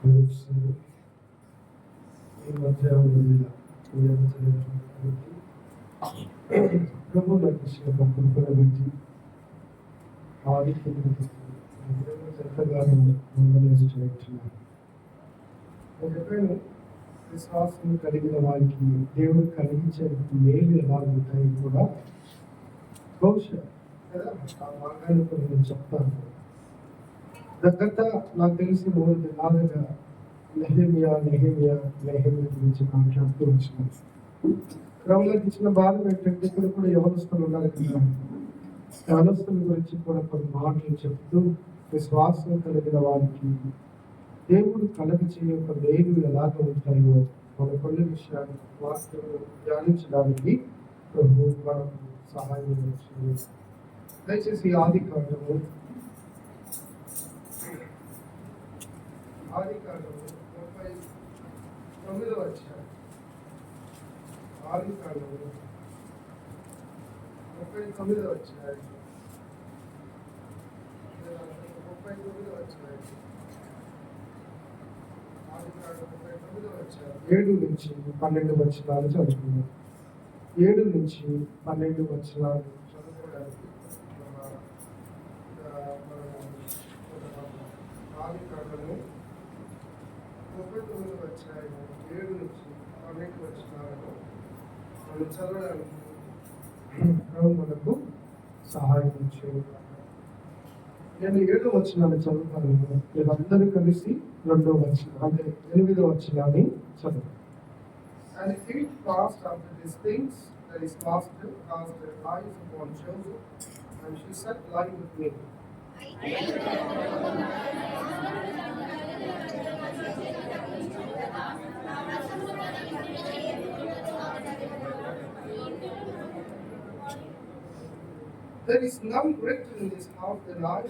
ఈ మధ్య ప్రభు నాకు ఇచ్చిన కృపను బట్టి ఎంతగానో ముందనేస్తున్నాను. చెప్పాను, విశ్వాసం కలిగిన వారికి దేవుడు కలిగించే మేలు ఎలా ఉంటాయి కూడా బహుశా కదా ఆ మార్గాన్ని కొన్ని నేను చెప్తాను. గత నాకు తెలిసి 3 దినాలుగా నెహెమియా గురించి మాట్లాడుతూ వచ్చినాను. క్రమంలోకి ఇచ్చిన భాగం ఏంటంటే ఇక్కడ కూడా యవనస్తులు ఉన్నారు కదా, యవనస్తుల గురించి కూడా కొన్ని మాటలు చెప్తూ విశ్వాసం కలిగిన వారికి దేవుడు కలగ చేయక మేలు ఎలాగ ఉంటాయో మన కొన్ని విషయాలు వాస్తవం ధ్యానించడానికి ప్రభు మనకు సహాయం చేస్తుంది. దయచేసి ఆది కాండము 39వ అధ్యాయం. ఆది కాండము 39వ అధ్యాయం. 7 నుంచి 12 వచనాలు చదువుకున్నాం. 7 నుంచి 12 వచనాలు చదువుకోవడానికి ఆది కాండము 39వ అధ్యాయం 7 నుంచి 12 వచనాలను మనం చదవడానికి మనకు సహాయం చేయాలి. నేను 7వ వచనాన్ని చదువుతాను. మీరందరూ కలిసి 2వ వచనం అంటే 8వ వచనాన్ని చదువు. And it came to pass after these things that his master cast her eyes upon Joseph, and she said, "Lie with me." There is none greater in this house than I,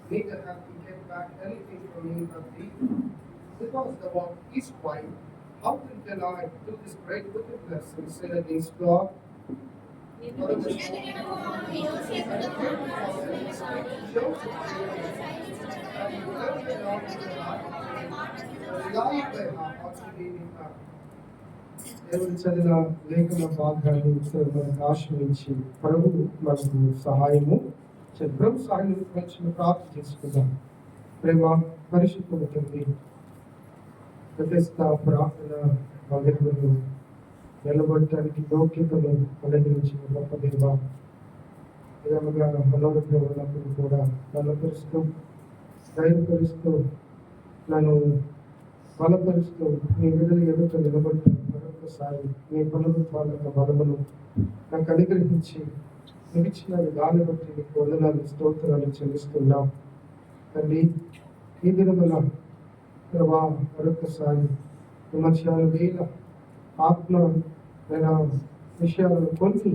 neither hath he kept back anything from me but thee. Because thou art his wife, how then can I do this great wickedness and sin against God? దేవుడి చదివిన లేఖన భాగాన్ని మనకు ఆశ్రయించి ప్రభు మనకు సహాయము ప్రభు సహాయం వచ్చిన ప్రార్థన చేసుకుందాం. ప్రేమ పరిశుద్ధుల తండ్రి, ప్రతిష్ట ప్రార్థన వలెను నిలబడటానికి యోగ్యతను అనుగ్రహించిన గొప్ప దేవ, విధముగా అనారోగ్యం ఉన్నప్పుడు కూడా బలపరుస్తూ ధైర్యపరుస్తూ నన్ను బలపరుస్తూ మీ విడుదల ఎదుట నిలబడతాను. మరొకసారి మీ బలవంతాల బలమును నాకు అనుగ్రహించి నిలిచిన గాలి బట్టి మీకు వందనాలు స్తోత్రాలు చెల్లిస్తున్నాం తండ్రి. ఈ దినమున ప్రభా మరొకసారి విమర్శలు వేల ఆత్మ విషయాలను కొన్ని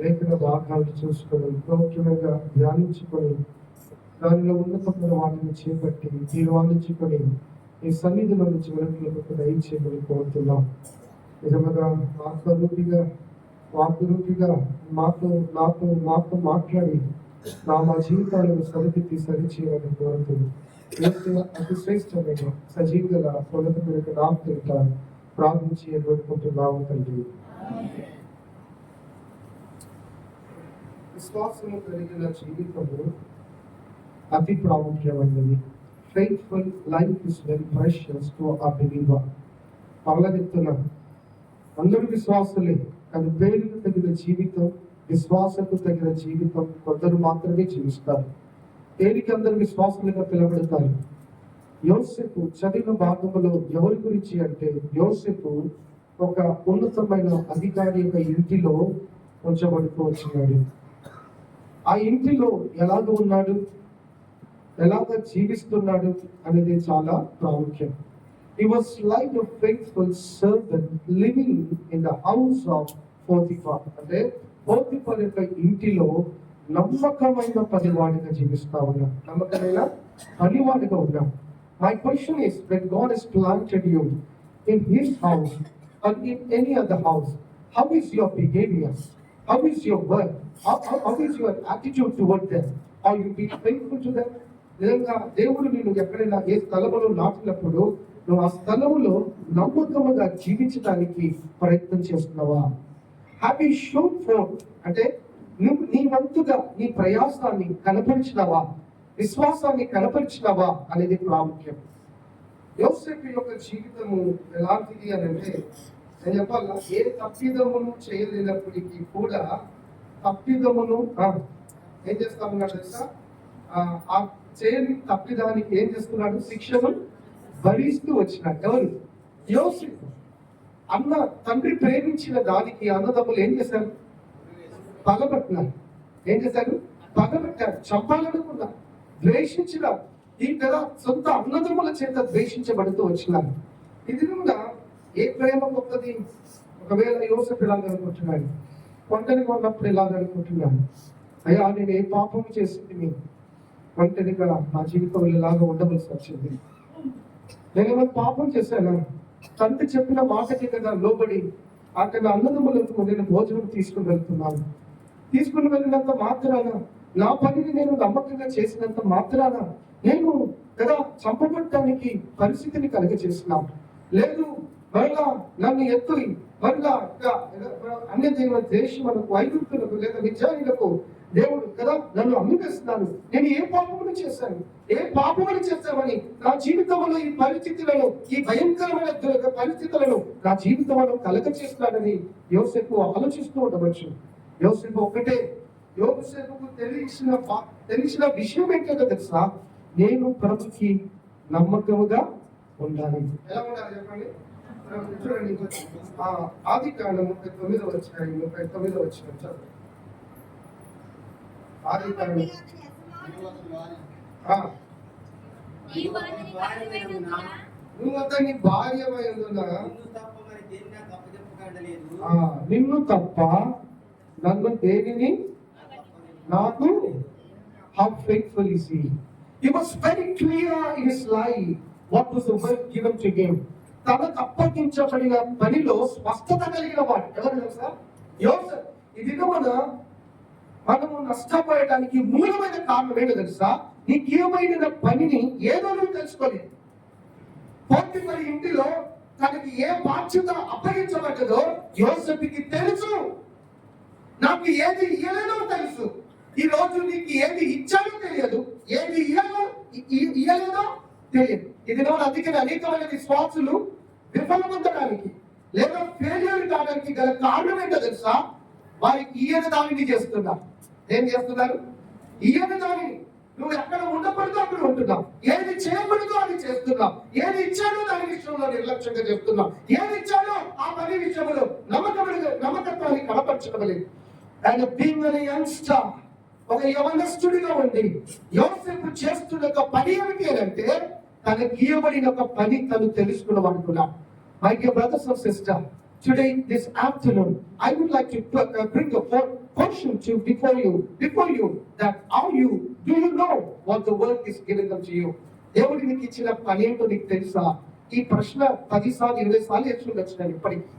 లేఖన భాగాలు చూసుకొని ముఖ్యంగా ధ్యానించుకొని దానిలో ఉన్నతమైన వాటిని చేపట్టి తీర్మానించుకొని ఈ సన్నిధిలో నుంచి వెలుగులకు దయచేయమని కోరుతున్నాం. నిజంగా ఆత్మరూపిగా వాక్కురూపిగా నాతో మాట్లాడి మా జీవితాలను సరిదిద్ది సరిచేయాలని కోరుతుంది. అతి శ్రేష్టమైన సజీవుల పొలక నాపుతా ప్రార్థించి ఎదుర్కొంటున్నాము తండ్రి. విశ్వాసము కలిగిన జీవితము అతి ప్రాముఖ్యమైనది. Faithful life is very precious to a believer. పగలగెత్తున్నా అందరూ విశ్వాసులే, కానీ పేరుకు తగిన జీవితం, విశ్వాసకు తగిన జీవితం కొందరు మాత్రమే జీవిస్తారు. దేనికి అందరు విశ్వాసులుగా పిలవడతారు. యోసేపు చదివిన భాగంలో ఎవరి గురించి అంటే, యోసేపు ఒక ఉన్నతమైన అధికారి యొక్క ఇంటిలో ఉంచబడుతూ వచ్చినాడు. ఆ ఇంటిలో ఎలాగ ఉన్నాడు, ఎలాగ జీవిస్తున్నాడు అనేది చాలా ప్రాముఖ్యం. He was like a faithful servant living in the house of Potiphar. అంటే పోతిఫర్ యొక్క ఇంటిలో నమ్మకమైన పనివాడిగా జీవిస్తా ఉన్నాం. నమ్మకమైన పనివాడిగా ఉన్నాం. My question is, when God has planted you in His house or in any other house, how is your behavior? How is your work? How is your attitude toward them? Are you being faithful to them? నిజంగా దేవుడు నేను ఎక్కడైనా ఏ స్థలములో నాటినప్పుడు నువ్వు ఆ స్థలములో నమ్మకముగా జీవించడానికి ప్రయత్నం చేస్తున్నావా? హ్యావ్ యు షోన్ ఫోర్త్ అంటే నువ్వు నీ వంతుగా నీ ప్రయాసాన్ని కనపరిచినావా, విశ్వాసాన్ని కనపరిచినావా అనేది ప్రాముఖ్యం. యోసేపు యొక్క జీవితము ఎలాంటిది అని అంటే, నేను చెప్పాలా, ఏ తప్పిదమును చేయలేనప్పటికీ కూడా తప్పిదమును ఏం చేస్తామన్నాడు తెలుసా? ఆ చేయని తప్పిదానికి ఏం చేస్తున్నాడు? శిక్షను భరిస్తూ వచ్చినాడు. ఎవరు? యోసేపు. అన్న తండ్రి ప్రేమించిన దానికి అన్నదమ్ములు ఏం చేశారు? పగబట్టినారు. ఏం చేశారు? పగబట్టారు, చంపాలనుకున్నారు, ద్వేషించినారు. ఈ కదా సొంత అన్నదమ్ముల చేత ద్వేషించబడుతూ వచ్చినారు. ఇది కూడా ఏ ప్రేమ గొప్పది? ఒకవేళ యోసేపు ఇలాగనుకుంటున్నాడు, ఒంటరిగా ఉన్నప్పుడు ఇలాగనుకుంటున్నాడు, అయ్యా నేను ఏ పాపం చేసింది, ఒంటరిగా నా జీవితంలో ఇలాగా ఉండవలసి వచ్చింది, నేనేమో పాపం చేశాను, తండ్రి చెప్పిన మాటకి కదా లోబడి అక్కడ అన్నదమ్ములకు నేను భోజనం తీసుకుని వెళ్తున్నాను, తీసుకుని వెళ్ళినంత మాత్రాన, నా పనిని నేను నమ్మకంగా చేసినంత మాత్రాన నేను కదా చంపబడటానికి పరిస్థితిని కలుగజేస్తున్నాను. లేదు, మరలా నన్ను ఎత్తుని మరలా అన్య దేవుల దేశములకు, ఐగుప్తులకు లేదా నిజాయిలకు దేవుడు కదా నన్ను అమ్మివేస్తున్నాను. నేను ఏ పాపమును చేశాను, ఏ పాపమును చేశామని నా జీవితంలో ఈ పరిస్థితులను, ఈ భయంకరమైన పరిస్థితులను నా జీవితంలో కలగ చేస్తున్నానని యోసేపు ఆలోచిస్తూ ఉండవచ్చు. యోసేపు ఒకటే, యోసేపుకు తెలిసిన విషయం ఏంటో తెలుసా? నేను ప్రభుకి నమ్మకముగా ఉండాలి. ఎలా ఉండాలి చెప్పండి? చూడండి, ఆదికాండం 39వ అధ్యాయం 39వ వచనం చదువు. ఆదికాండం నువ్వు అతని భార్యమైనందున నిన్ను తప్ప నన్ను దేనిని నాకు how faithful is he. He was very clear in his life what was the work given to him. తనకు అప్పగించబడిన పనిలో స్పష్టత కలిగిన వాడు ఎవరు తెలుసా? యోసేపు. ఇది మనము నష్టపోయడానికి మూలమైన కారణం ఏంటో తెలుసా? నీకు ఏమైనా పనిని ఏదో నువ్వు తెలుసుకోలేదు. పోతిఫరు ఇంటిలో తనకి ఏ బాధ్యత అప్పగించబడ్డదో యోసేపుకి తెలుసు. నాకు ఏది ఇయ్యలేదో తెలుసు. ఈ రోజు నీకు ఏది ఇచ్చాడో తెలియదు, ఏది ఇయ్యలేదో తెలియదు. ఇది అందుకని అనేకమైన విశ్వాసులు విఫలమొందడానికి లేదా ఫెయిల్యూర్ కావడానికి గల కారణం ఏంటో తెలుసా? వారికి ఈయన దానిని చేస్తున్నారు. ఏం చేస్తున్నారు? ఈయన దానిని. నువ్వు ఎక్కడ ఉండకూడదు అక్కడ ఉంటున్నావు, ఏది చేయకూడదు అది చేస్తున్నావు, ఏది ఇచ్చాడో దాని విషయంలో నిర్లక్ష్యంగా చేస్తున్నావు, ఏది ఇచ్చాడో ఆ పని విషయంలో నమ్మకత్వాన్ని కనపరచడం లేదు. ఆయన బీయింగ్ ఎ యంగ్స్టర్, ఒక యవనస్తుడిగా ఉండి యోసేపు చేస్తున్న ఒక పని ఏమిటి అంటే తనకి ఇవ్వబడిన ఒక పని తను తెలుసుకున్నాడు. My dear brothers and sisters, today this afternoon I would like to bring a question to before you that do you know what the work is given unto you? దేవుడు నీకు ఇచ్చిన పని ఏంటో నీకు తెలుసా? ఈ ప్రశ్న 10 సార్లు 20 సార్లు వేసుకుండొచ్చు. నేను ఇప్పటికి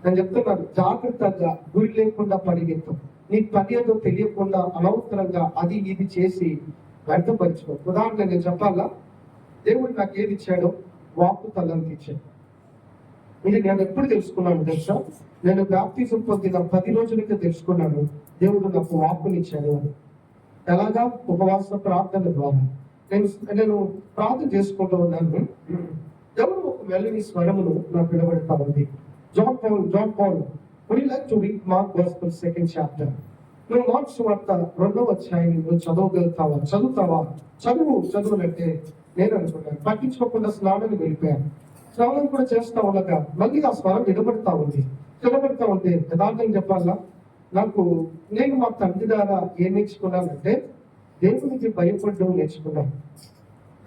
నేను చెప్తున్నాను, జాగ్రత్తగా గురి లేకుండా పరిగెత్తు. నీ పని ఏదో తెలియకుండా అనవసరంగా అది ఇది చేసి వ్యర్థపరచుకో. ఉదాహరణ నేను చెప్పాలా, దేవుడు నాకు ఏది ఇచ్చాడో? వాక్కు తలంతి ఇచ్చాడు. ఇది నేను ఎప్పుడు తెలుసుకున్నాను తెలుసా? నేను బాప్తిజం పొందిన 10 రోజులకే తెలుసుకున్నాను దేవుడు నాకు వాక్కునిచ్చాడు అని. ఎలాగా? ఉపవాస ప్రార్థన ద్వారా నేను ప్రార్థన చేసుకుంటూ ఉన్నాను. దేవుడు ఒక మెల్లని స్వరమును నాకు వినబడతా ఉంది. John Paul, would you like to read Mark Gospel 2nd chapter? నువ్వు మార్క్స్ వార్త 2వ అధ్యాయం నువ్వు చదువుతావా? చదువునంటే నేను అనుకున్నాను. పట్టించుకోకుండా స్నానానికి వెళ్ళిపోయాను. స్నానం కూడా చేస్తా ఉండగా మళ్ళీ ఆ స్వరం వినబడతా ఉంది. యథార్థం చెప్పాలా, నేను మా తండ్రి ద్వారా ఏం నేర్చుకున్నానంటే దేవునికి భయపడడం నేర్చుకున్నాను.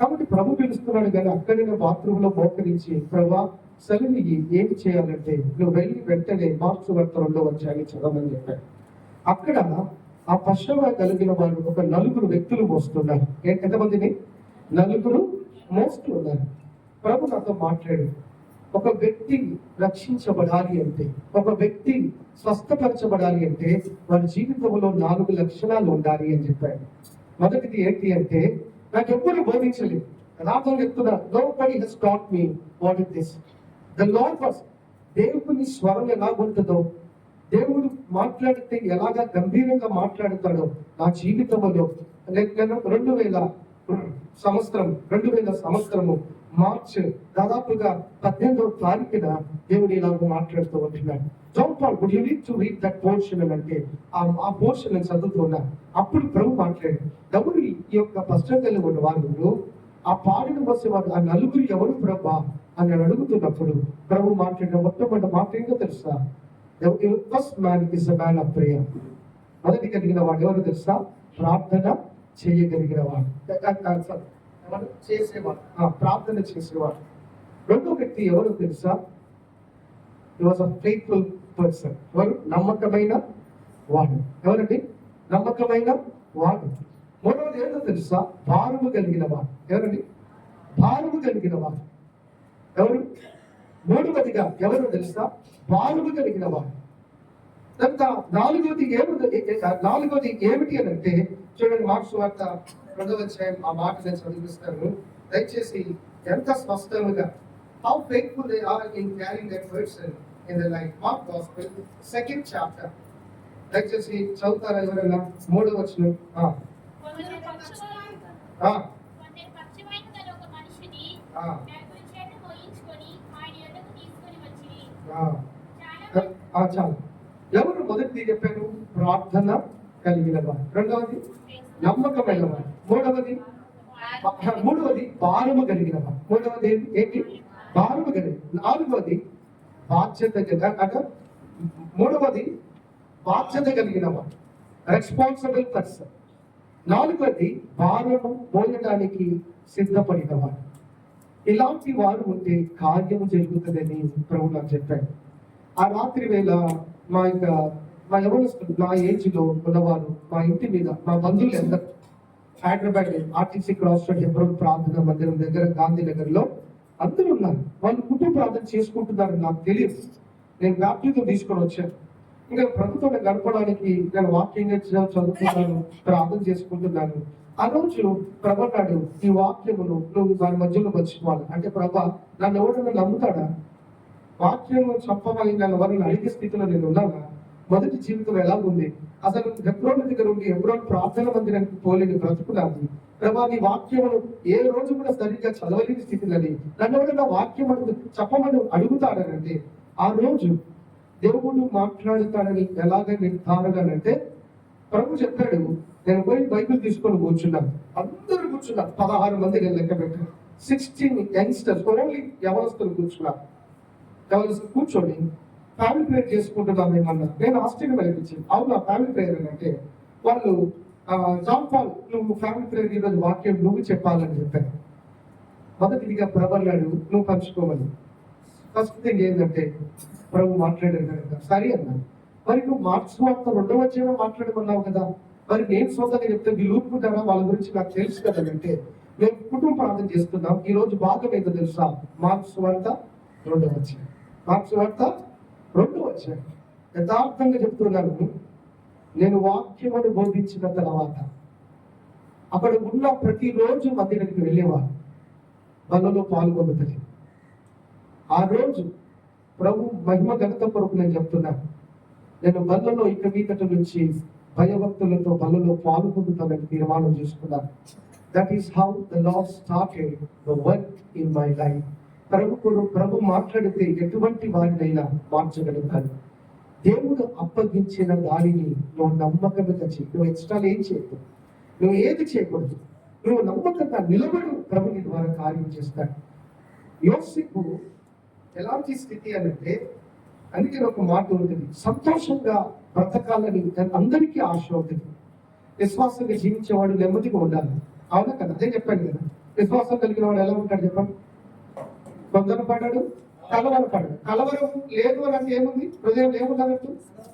కాబట్టి ప్రభు పిలుస్తున్నాడు కానీ అక్కడ నేను బాత్రూమ్ లో మోకరించి ప్రభా సెలవు ఏమి చేయాలంటే నువ్వు వెళ్ళి వెంటనే మార్క్స్ వార్త 2వ అధ్యాయం చదవమని చెప్పాడు. అక్కడ ఆ పశ్చిమ కలిగిన వారు ఒక 4 వ్యక్తులు మోస్తున్నారు. ఎంతమందిని? 4 మోస్తూ ఉన్నారు. ప్రభు నాతో మాట్లాడు, ఒక వ్యక్తి రక్షించబడాలి అంటే, ఒక వ్యక్తి స్వస్థపరచబడాలి అంటే వారి జీవితంలో 4 లక్షణాలు ఉండాలి అని చెప్పాడు. మొదటిది ఏంటి అంటే నాకు ఎప్పుడు బోధించలేదు. నాతో చెప్తున్నా, nobody has taught me what is this. The lord was, దేవుని స్వరం ఎలా ఉంటుందో, దేవుడు మాట్లాడితే ఎలాగా గంభీరంగా మాట్లాడతాడో నా జీవితంలో నేను 2000 సంవత్సరము మార్చ్ దాదాపుగా 18వ తారీఖున దేవుడు ఇలాగ మాట్లాడుతూ ఉంటున్నాడు. John Paul, would you need to read that portion అని అంటే ఆ పోర్షన్ నేను చదువుతున్నా. అప్పుడు ప్రభు మాట్లాడాడు, ఎవరు ఈ యొక్క పశ్చిమలో ఉన్న వాళ్ళు, ఆ పాడిన వచ్చే వాళ్ళు, ఆ నలుగురు ఎవరు ప్రభా అని అడుగుతున్నప్పుడు ప్రభు మాట్లాడిన మొట్టమొదటి మాట ఏంటో తెలుసా? First man is a man of prayer. మొదటి కలిగిన వాడు ఎవరు తెలుసా? ప్రార్థన చేయగలిగిన వాడు, చేసేవాడు, ప్రార్థన చేసేవాడు. రెండో వ్యక్తి ఎవరు తెలుసా? He was a faithful person. ఎవరు? నమ్మకమైన వాడు. ఎవరండి? నమ్మకమైన వాడు. మూడవది ఏంటో తెలుసా? భారము కలిగిన వాడు. ఎవరండి? భారము కలిగిన వాడు. ఎవరు? మూడవదిగా ఎవరు తెలుసా? భారము కలిగిన వాడు. నాలుగోది ఏమిటి అని అంటే, చూడండి, మార్క్స్ వార్త 2వ అధ్యాయం ఆ మాట నేను చదివిస్తాను. దయచేసి ఎంత స్పష్టంగా, how faithful they are in carrying that person in the life. Mark gospel 2nd chapter. దయచేసి చదువుతారా ఎవరైనా? 3వ వచనం. చాలు. ఎవరు మొదటిది చెప్పాను? ప్రార్థన కలిగిన వాడు. రెండవది నమ్మకమైన వాడు. మూడవది భారము కలిగిన వాడు. మూడవది ఏంటి? భారము కలిగిన. నాలుగవది బాధ్యత కలిగిన వాడు, రెస్పాన్సిబుల్ పర్సన్. నాలుగవది భారము మోయడానికి సిద్ధపడిన వాడు. ఇలాంటి వారు ఉంటే కార్యము జరుగుతుందని ప్రభు నాకు చెప్పాడు. ఆ రాత్రి వేళ మా ఎవరు నా ఏజ్ లో ఉన్నవారు, మా ఇంటి మీద, మా బంధువులు అందరూ Hyderabad RTC cross road Hebron ప్రార్థన మందిరం దగ్గర గాంధీ నగర్ లో అందరూ ఉన్నారు. వాళ్ళు కుటుంబ ప్రార్థన చేసుకుంటున్నారు. నాకు తెలియదు. నేను బ్యాప్టిజం తీసుకొని వచ్చాను. ఇంకా ప్రభుత్వం గడపడానికి నేను వాక్యం చదువుతున్నాను, ప్రార్థన చేసుకుంటున్నాను. ఆ రోజు ప్రభు అన్నాడు, ఈ వాక్యమును నువ్వు దాని మధ్యలో మర్చిపోవాలి. అంటే ప్రభా, నన్ను ఎవడన్నా నమ్ముతాడా? వాక్యం చెప్పమని నన్ను ఎవరిని అడిగే స్థితిలో నేను ఉన్నానా? మొదటి జీవితం ఎలా ఉంది? అసలు హెబ్రోన్ దగ్గర ఉండి హెబ్రోన్ ప్రార్థన మందిరానికి పోలేని బ్రతుకున్నాది. ప్రభా, నీ వాక్యమును ఏ రోజు కూడా సరిగ్గా చదవలేని స్థితిలోని నన్ను ఎవరైనా వాక్యం చెప్పమని అడుగుతాడనంటే, ఆ రోజు దేవుడు మాట్లాడుతాడని ఎలాగ నిర్ధారణ అంటే, ప్రభు చెప్పాడు, నేను పోయి బైబిల్ తీసుకొని కూర్చున్నాను. అందరూ కూర్చున్నారు. 16 మంది నేను లెక్క పెట్టాను. 16 యంగ్స్టర్స్, ఓన్లీ యవనస్తులు కూర్చున్నారు. యవనస్తులు కూర్చొని ఫ్యామిలీ ప్రేయర్ చేసుకుంటున్నాం ఏమన్నా. నేను ఆశ్చర్యం అనిపించింది. అవునా ఫ్యామిలీ ప్రేయర్ అంటే? వాళ్ళు జాన్ పాల్, నువ్వు ఫ్యామిలీ ప్రేయర్ ఈరోజు వాక్యం నువ్వు చెప్పాలని చెప్పారు. మొదటిదిగా ప్రభు అన్నాడు, నువ్వు పంచుకోమని. ఫస్ట్ థింగ్ ఏంటంటే, ప్రభు మాట్లాడారు కదా, సరే అన్నాను. మరి నువ్వు మార్క్స్ వార్త 2వ అధ్యాయం మాట్లాడమన్నావు కదా, మరి నేను సొంతంగా చెప్తే వీళ్ళు ఊరుకుంటారా? వాళ్ళ గురించి నాకు తెలుసు కదా అంటే, మేము కుటుంబ ప్రార్థన చేస్తున్నాం. ఈ రోజు భాగం ఏంటో తెలుసా? మార్క్స్ వార్త 2వ అధ్యాయం. మార్క్స్ వార్త 2వ అధ్యాయం. యథార్థంగా చెప్తున్నాను, నేను వాక్యమును బోధించిన తర్వాత అక్కడ ఉన్న ప్రతిరోజు మందిరానికి వెళ్ళేవారు, బలలో పాల్గొందుతుంది. ఆ రోజు ప్రభు మహిమ ఘనత కొరకు నేను చెప్తున్నాను, నేను బలలో ఇక మీదట నుంచి భయభక్తులతో బలలో పాల్గొందుతానని తీర్మానం చేసుకున్నాను. That is how the lord started the work in my life. ప్రభు మాట్లాడితే ఎటువంటి వారినైనా మార్చగలుగుతాను. దేవుడు అప్పగించిన దానిని నువ్వు నమ్మకంగా చెయ్యి. నువ్వు ఎక్స్ట్రా ఏం చేయకూడదు, నువ్వు ఏది చేయకూడదు. నువ్వు నమ్మకంగా నిలబడు, ప్రభు నీ ద్వారా కార్యం చేస్తాడు. యోసేపు ఎలాంటి స్థితి అంటే, అందుకే ఒక మాట ఉంటుంది, సంతోషంగా బ్రతకాలని అందరికీ ఆశ ఉంటుంది. విశ్వాసంగా జీవించేవాడు నెమ్మదిగా ఉండాలి. అవునా కదా? అదే చెప్పాను కదా. విశ్వాసం కలిగిన వాడు ఎలా ఉంటాడు చెప్పండి? తొందరపడ్డాడు, కలవరపడ్డాడు. కలవరం లేదు అని అంటే ఏముంది? హృదయం ఏమున్నట్టు?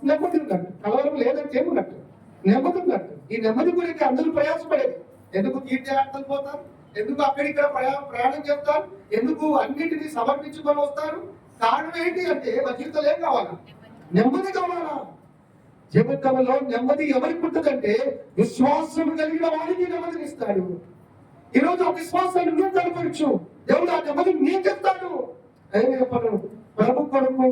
నెమ్మది ఉన్నట్టు. కలవరం లేదంటే ఏమున్నట్టు? నెమ్మది ఉన్నట్టు. ఈ నెమ్మది గురించి అందరూ ప్రయాసపడేది. ఎందుకు తీర్థయాత్రలు పోతారు? ఎందుకు అక్కడిక్కడ ప్రయాణం చేస్తారు? ఎందుకు అన్నింటినీ సమర్పించుకొని వస్తారు? కారణం ఏంటి అంటే, మా జీవితంలో ఏం కావాలా? నెమ్మది కావాలా? జీవితంలో నెమ్మది ఎవరికి ఉంటుందంటే, విశ్వాసం కలిగిన వాడికి నెమ్మదినిస్తాడు. ఈరోజు ఆ విశ్వాసాన్ని నువ్వు కనపరచు. దేవుడు ఆ నెమ్మది నీకెత్తాడు. ఏం చెప్పను, ప్రభు కొరకు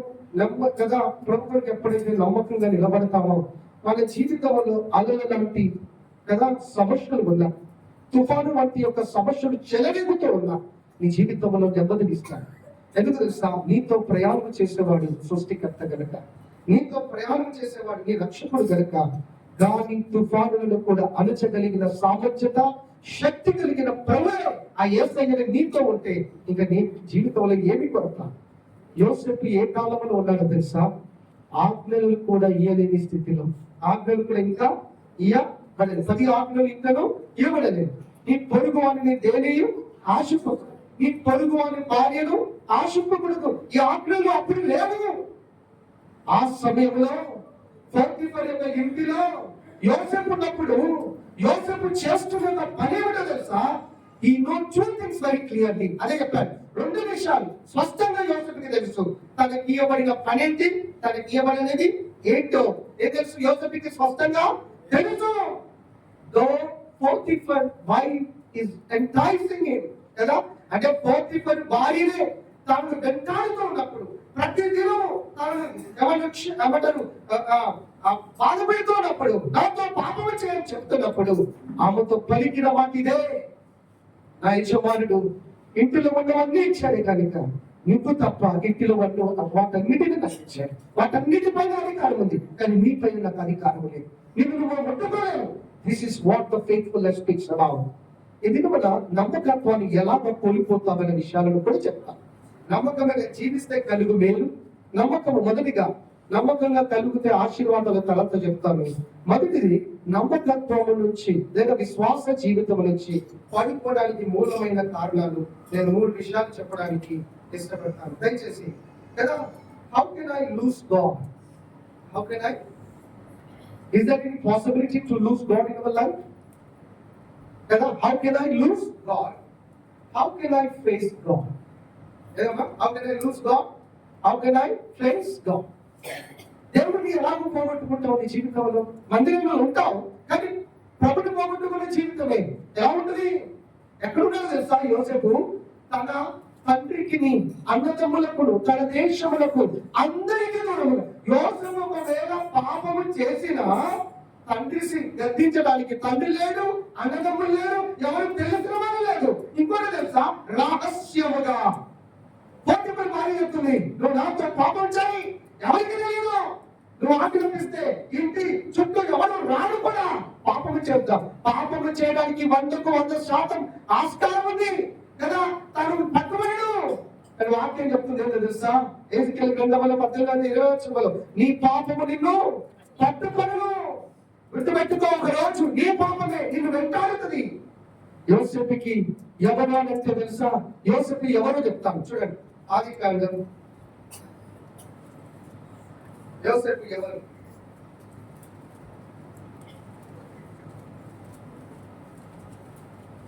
కదా, ప్రభు కొరకు ఎప్పుడైతే నమ్మకంగా నిలబడతామో మన జీవితంలో అలల లాంటి కదా సమస్యలు ఉన్నా, తుఫాను వంటి యొక్క సమస్యలు చెలరేగుతూ ఉన్నా నీ జీవితంలో నెమ్మదిని ఇస్తాడు. ఎందుకు తెలుసా? నీతో ప్రయాణం చేసేవాడు సృష్టికర్త గనుక, నీతో ప్రయాణం చేసేవాడు నీ రక్షకుడు గనుక, గాలి తుఫానులను కూడా అణచగలిగిన సామర్థ్యత, శక్తి కలిగిన ప్రభు ఆ యేసయ్య నీతో ఉంటే ఇంకా నీ జీవితంలో ఏమి కొరత. యోసేపు ఏ కాలంలో ఉన్నాడో తెలుసా? ఆజ్ఞలు కూడా ఇయ్యలేని స్థితిలో, ఆజ్ఞలు కూడా ఇంకా ఇయ్యబడలేదు. 10 ఆజ్ఞలు ఇంకను ఇవ్వబడలేదు. నీ పొరుగు వారిని దేనియు ఆశింపకు, నీ పొరుగు వారి భార్యను ఆశింపకూడదు. ఈ ఆజ్ఞలు అప్పుడు లేవు. ఆ సమయంలో పోతీఫర్ యొక్క ఇంటిలో యోసేపు ఉన్నప్పుడు యోసేపు చేస్తున్న పని ఏమిటో తెలుసా? ఈ నో 2 things very clearly. అదే చెప్పాడు, 2 విషయాలు స్పష్టంగా యోసేపుకి తెలుసు. తనకి ఇవ్వబడిన పని ఏంటి, తనకి ఇవ్వబడినది ఏంటో ఏం తెలుసు యోసేపుకి స్పష్టంగా తెలుసు. దో Potiphar wife is enticing him కదా, అంటే పోతీఫర్ భార్యనే తాను వెంటాడుతూ ఉన్నప్పుడు, ప్రతి దినం తాను ఏమంటారు బాధపడుతూ ఉన్నప్పుడు, నాతో పాపము చేయని చెప్తున్నప్పుడు ఆమెతో పలికిన వాటిదే, నా యజమానుడు ఇంటిలో ఉన్నవన్నీ ఇచ్చాడు కనుక నువ్వు తప్ప ఇంటిలో ఉన్న వాటన్నిటిని నాకు ఇచ్చాడు. వాటన్నిటిపైన అధికారం ఉంది, కానీ నీ పైన నాకు అధికారం లేదు. నువ్వు ముట్టుకోలేవు. This is what the faithfulness speaks about. ఇది మన నమ్మకత్వాన్ని ఎలాగ కోల్పోతామనే విషయాలను కూడా చెప్తాను. నమ్మకంగా జీవిస్తే కలుగు మేలు. నమ్మకం మొదటిగా, నమ్మకంగా కలిగితే ఆశీర్వాదాల తర్వాత చెప్తాను. మొదటిది నమ్మకత్వం నుంచి లేదా విశ్వాస జీవితం నుంచి పడిపోవడానికి మూలమైన కారణాలు నేను 3 విషయాలు చెప్పడానికి ఇష్టపడతాను. దయచేసి కదా, how can I lose God? How can I, is that any possibility to lose God in our life? కదా, how can I lose God? How can I face God? How can I lose God? How can I face God? దేవుడిని ఎలాగో పోగొట్టుకుంటావు నీ జీవితంలో. మందిరంలో ఉంటావు కానీ ప్రభుని పోగొట్టుకునే జీవితమే ఎలా ఉంటుంది? ఎక్కడున్నాడు తెలుసా యోసేపు? తన తండ్రికి, అన్నదమ్ములకు, తన దేశములకు అందరికీ దూరముగా. యోసేపు ఒకవేళ పాపము చేసిన తండ్రి గద్దించడానికి తండ్రి లేడు, అన్నదమ్ములు లేడు, ఎవరు తెలిసిన వాళ్ళు లేదు. ఇంకోటి తెలుసా? రహస్యముగా పోతీఫర్ భార్య చెప్తుంది, నువ్వు నాతో పాపం చేయి, ఎవరికి తెలియదు. నువ్వు ఆజ్ఞాపిస్తే ఇంటి చుట్టూ ఎవరు రాను కూడా పాపము చేద్దాం. పాపము చేయడానికి 100% ఆస్కారం ఉంది కదా. తను పట్టుబడు అని వాక్యం చెప్తుంది. ఏంటో తెలుసా? ఎహెజ్కేలు గ్రంథంలో 18:20 నీ పాపము నిన్ను పట్టుకొను. గుర్తుపెట్టుకో, ఒక రోజు నీ పాపమే నిన్ను వెంటాడుతుంది. యోసేపుకి ఎవరు అంటే తెలుసా? యోసేపు ఎవరో చెప్తాను చూడండి. ఆదికాండం యోసేపు ఎవరు?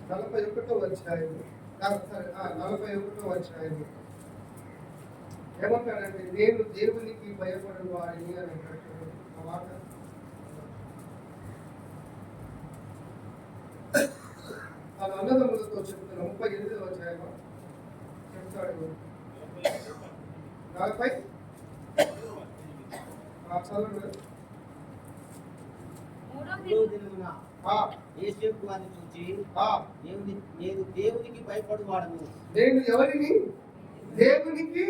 నలభై ఒకటో అధ్యాయం ఏమంటాడంటే, నేను దేవునికి భయపడు వాడిని అని అంటాడు. ఆ మాట తన అన్నదమ్ములతో చెప్తున్న 38వ అధ్యాయం చెప్తాడు. 40 నేను దేవునికి భయపడువాడను. నేను ఎవరికి? దేవునికి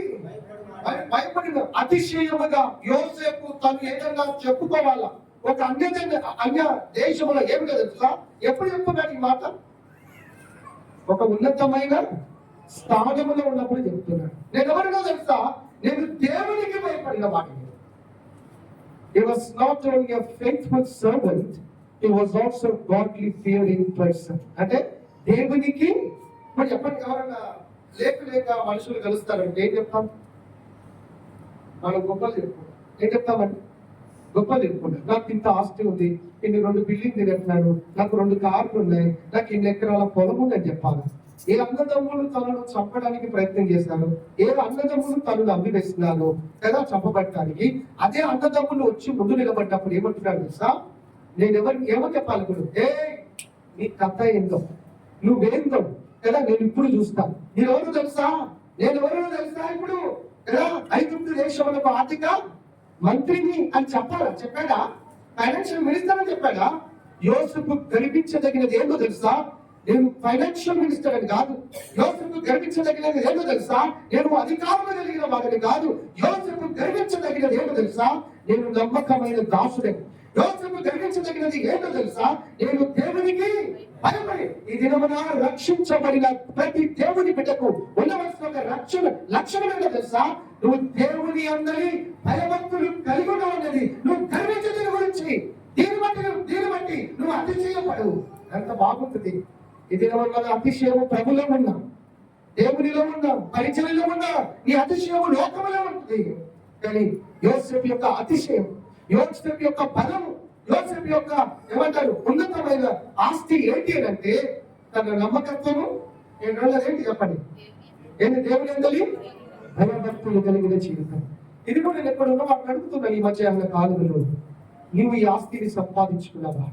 భయపడిన అతిశయముగా యోసేపు తను ఏదన్నా చెప్పుకోవాలా. ఒక అన్య దేశంలో ఏమి తెలుసా? ఎప్పుడు చెప్తున్నాడు ఈ మాట? ఒక ఉన్నతమైన స్థానంలో ఉన్నప్పుడు చెప్తున్నాడు. నేను ఎవరినో తెలుసా? నేను దేవునికి భయపడిన వాడిని. He was not only a faithful servant, he was also godly fearing person. అంటే దేవునికి మరి చెప్పండి, ఎవరైనా లేక మనుషులు కలుస్తారంటే ఏం చెప్తాం? మనం గొప్పలు చెప్పుకుంటాం. ఏం చెప్తామండి? గొప్పలు చెప్పుకుంటాం. నాకు ఇంత ఆస్తి ఉంది, ఇన్ని 2 బిల్డింగ్ కట్టినాను, నాకు 2 కార్లు ఉన్నాయి, నాకు ఇన్ని ఎకరాల పొలం ఉందని చెప్పాలి. ఏ అన్నదమ్ములు తనను చంపడానికి ప్రయత్నం చేశారు, ఏ అన్నదమ్ములు తనను అమ్మివేస్తున్నారు కదా చంపబట్టడానికి, అదే అన్నదమ్ములు వచ్చి ముందు నిలబడ్డప్పుడు ఏమంటున్నాడు తెలుసా? నేను ఏమని చెప్పాలి? ఇప్పుడు నీ కథ ఏందో, నువ్వేందో కదా నేను ఇప్పుడు చూస్తా. నేను ఎవరు తెలుసా, నేను ఎవరు తెలుసా ఇప్పుడు కదా ఐగుప్తు దేశంలో ఆర్థిక మంత్రిని అని చెప్పాడా? ఫైనాన్షియల్ మినిస్టర్ అని చెప్పాడా? యోసేపు గర్వించదగినది ఏంటో తెలుసా? నేను ఫైనాన్షియల్ మినిస్టర్ అని కాదు. యోసేపు గర్వించదగినది ఏంటో తెలుసా? నేను అధికారం కలిగిన వాడిని కాదు. యోసేపు గర్వించదగినది ఏంటో తెలుసా? నేను నమ్మకమైన దాసుడే. యోసేపు గర్వించదగినది ఏంటో తెలుసా? నేను దేవునికి భయపడి. ఈ దినమున రక్షించబడిన ప్రతి దేవుని బిడ్డకు ఉండవలసిన ఒక లక్షణం ఏంటో తెలుసా? నువ్వు దేవుని అందరి భయభక్తులు కలిగి ఉండవు అన్నది. నువ్వు గర్వించే గురించి దీన్ని బట్టి నువ్వు అతిశయపడు. ఎంత బాగుంటుంది. ఈ దినమున అతిశయము ప్రభులో ఉన్నా, దేవునిలో ఉన్నా, పరిచయంలో ఉన్నా, నీ అతిశయము లోకములో ఉంటుంది. కానీ యోసేపు యొక్క అతిశయం, యోసేపు యొక్క బలము, యోసేపు యొక్క ఏమంటారు ఉన్నతమైన ఆస్తి ఏంటి అంటే తన నమ్మకత్వము. ఏంటి చెప్పండి? ఏంటి? దేవుని అందరి భయభక్తులు కలిగిన జీవితం. ఇది కూడా నేను ఎక్కడున్నా వాటిని అడుగుతున్నా ఈ మధ్య కాలంలో, నువ్వు ఈ ఆస్తిని సంపాదించుకున్నావా?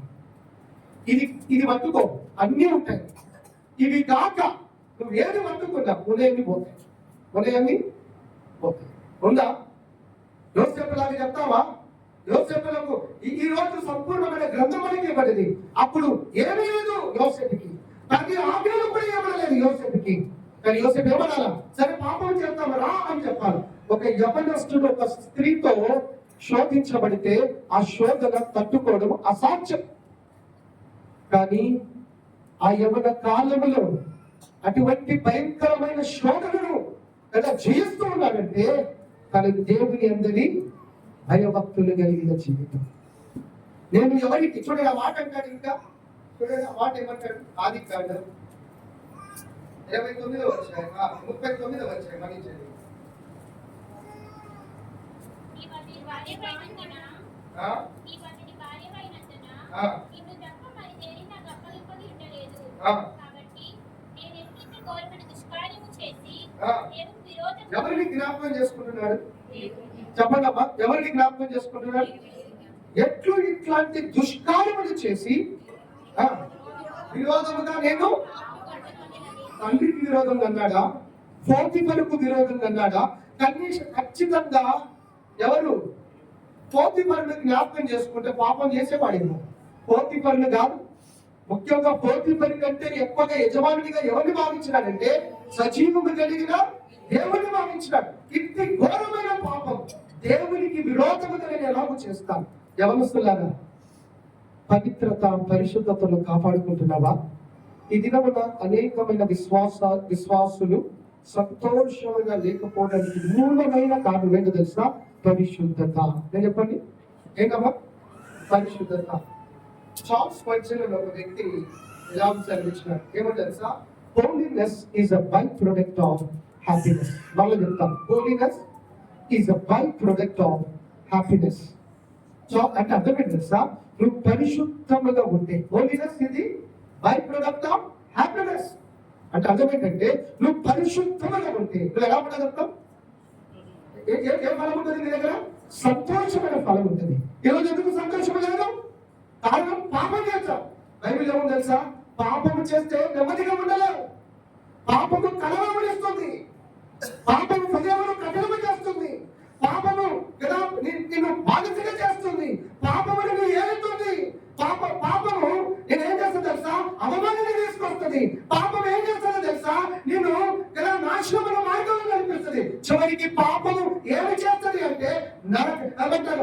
ఇది పట్టుకో, అన్నీ ఉంటాయి. ఇవి కాక నువ్వు ఏది పట్టుకున్నా ఉదయాన్ని పోతాయి, ఉదయాన్ని పోతాయి. ఉందా? యోసేపులాగా చెప్తావా? యోసేపులకు ఈ రోజు సంపూర్ణమైన గ్రంథం అనేది ఇవ్వబడింది. అప్పుడు ఏమీ లేదు యోసేపుకి, ప్రతి ఆజ్ఞలు కూడా ఇవ్వలేదు యోసేపుకి. కానీ యోసేపు ఏమనాలా? సరే పాపం చేస్తాము రా అని చెప్పాలి. ఒక యవనస్తుడు ఒక స్త్రీతో శోధించబడితే ఆ శోధన తట్టుకోవడం అసాధ్యం. కానీ ఆ యవన కాలంలో అటువంటి భయంకరమైన శోధనను కదా జయిస్తూ ఉన్నాడంటే తన దేవుని అందరి భయభక్తులు కలిగిన జీవితం. నేను ఎవరికి చూడండి ఆ మాట అంటాడు. ఇంకా చూడండి ఆ మాట ఏమంటాడు? ఆదికాండం 29వ అధ్యాయం 39వ అధ్యాయం గమనించండి. ఎవరిని జ్ఞాపకం చేసుకుంటున్నాడు? చెప్పండమ్మా, ఎవరిని జ్ఞాపకం చేసుకుంటున్నాడు? ఇట్లాంటి దుష్కార్యములు చేసి విరోధముగా నేను తండ్రికి విరోధంగా అన్నాడా? పోతిఫరుకు విరోధంగా అన్నాడా? కనీసం ఖచ్చితంగా ఎవరు పోతిఫరుని జ్ఞాపకం చేసుకుంటే పాపం చేసేవాడేమో. పోతిఫరుని కాదు, ముఖ్యంగా పోతిఫరు కంటే ఎక్కువగా యజమానుడిగా ఎవరిని భావించినాడంటే సజీవము కలిగిన దేవుని భావించినాడు. ఇంటి ఘోరమైన పాపం, దేవునికి విరోధముగా నేను ఎలాగో చేస్తాను. యవనస్తులారా, పవిత్రత పరిశుద్ధతను కాపాడుకుంటున్నావా? ఈ దినమున అనేకమైన విశ్వాసులు సంతోషంగా లేకపోవడానికి మూలమైన కారణం ఏంటో తెలుసా? పరిశుద్ధత. నేను చెప్పండి ఏంటమ్మా? పరిశుద్ధత. చార్ల్స్ స్పర్జన్ ఒక వ్యక్తి ఎలా సెలవిచ్చినాడు ఏమో తెలుసా? Holiness is a by product of happiness. మళ్ళీ చెప్తాను, holiness is a by product of happiness. అంటే అర్థం ఏంటి తెలుసా? నువ్వు పరిశుద్ధముగా ఉంటే, హోలీనెస్ ఇది బై ప్రొడక్ట్ ఆఫ్ హ్యాపీనెస్. అంటే అర్థం ఏంటంటే నువ్వు పరిశుద్ధముగా ఉంటే నువ్వు ఎలా ఉండగలుగుతావు? ఏ ఫలం ఉంటుంది నీ దగ్గర? సంతోషమైన ఫలం ఉంటుంది. ఈరోజు ఎందుకు సంతోషం లేదు? కారణం పాపం చేస్తాం. బైబిల్ ఏమో తెలుసా? పాపము చేస్తే నెమ్మదిగా ఉండలేవు. పాపము కలవరిస్తుంది, పాపము హృదయమును కఠినము చేస్తుంది, పాపము కదా నిన్ను బాధితుగా చేస్తుంది, పాపము నిన్ను ఏలుతుంది. పాపము నేను ఏం చేస్తా తెలుసా? అవమానాన్ని తీసుకొస్తుంది. పాపం ఏం చేస్తుందో తెలుసా? నిన్ను కదా నాశనమైన మార్గంలో నడిపిస్తుంది. చివరికి పాపము ఏమి చేస్తుంది అంటే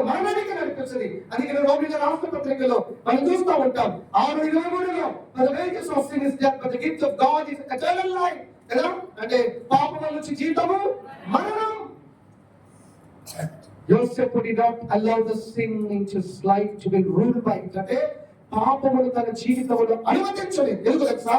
మరణానికి నడిపిస్తుంది. అందుకే రోమిల రాష్ట్ర పత్రికలో మనం చూస్తూ ఉంటాం 6:23లో the wages of sin is death but the gift of God is eternal life. కదా అంటే పాపం నుంచి జీవితము మరణం. Joseph did not allow the sin into his life to be ruled by it. అంటే పాపమును తన జీవితంలో అనుమతించలేదు. ఎందుకు తెలుసా?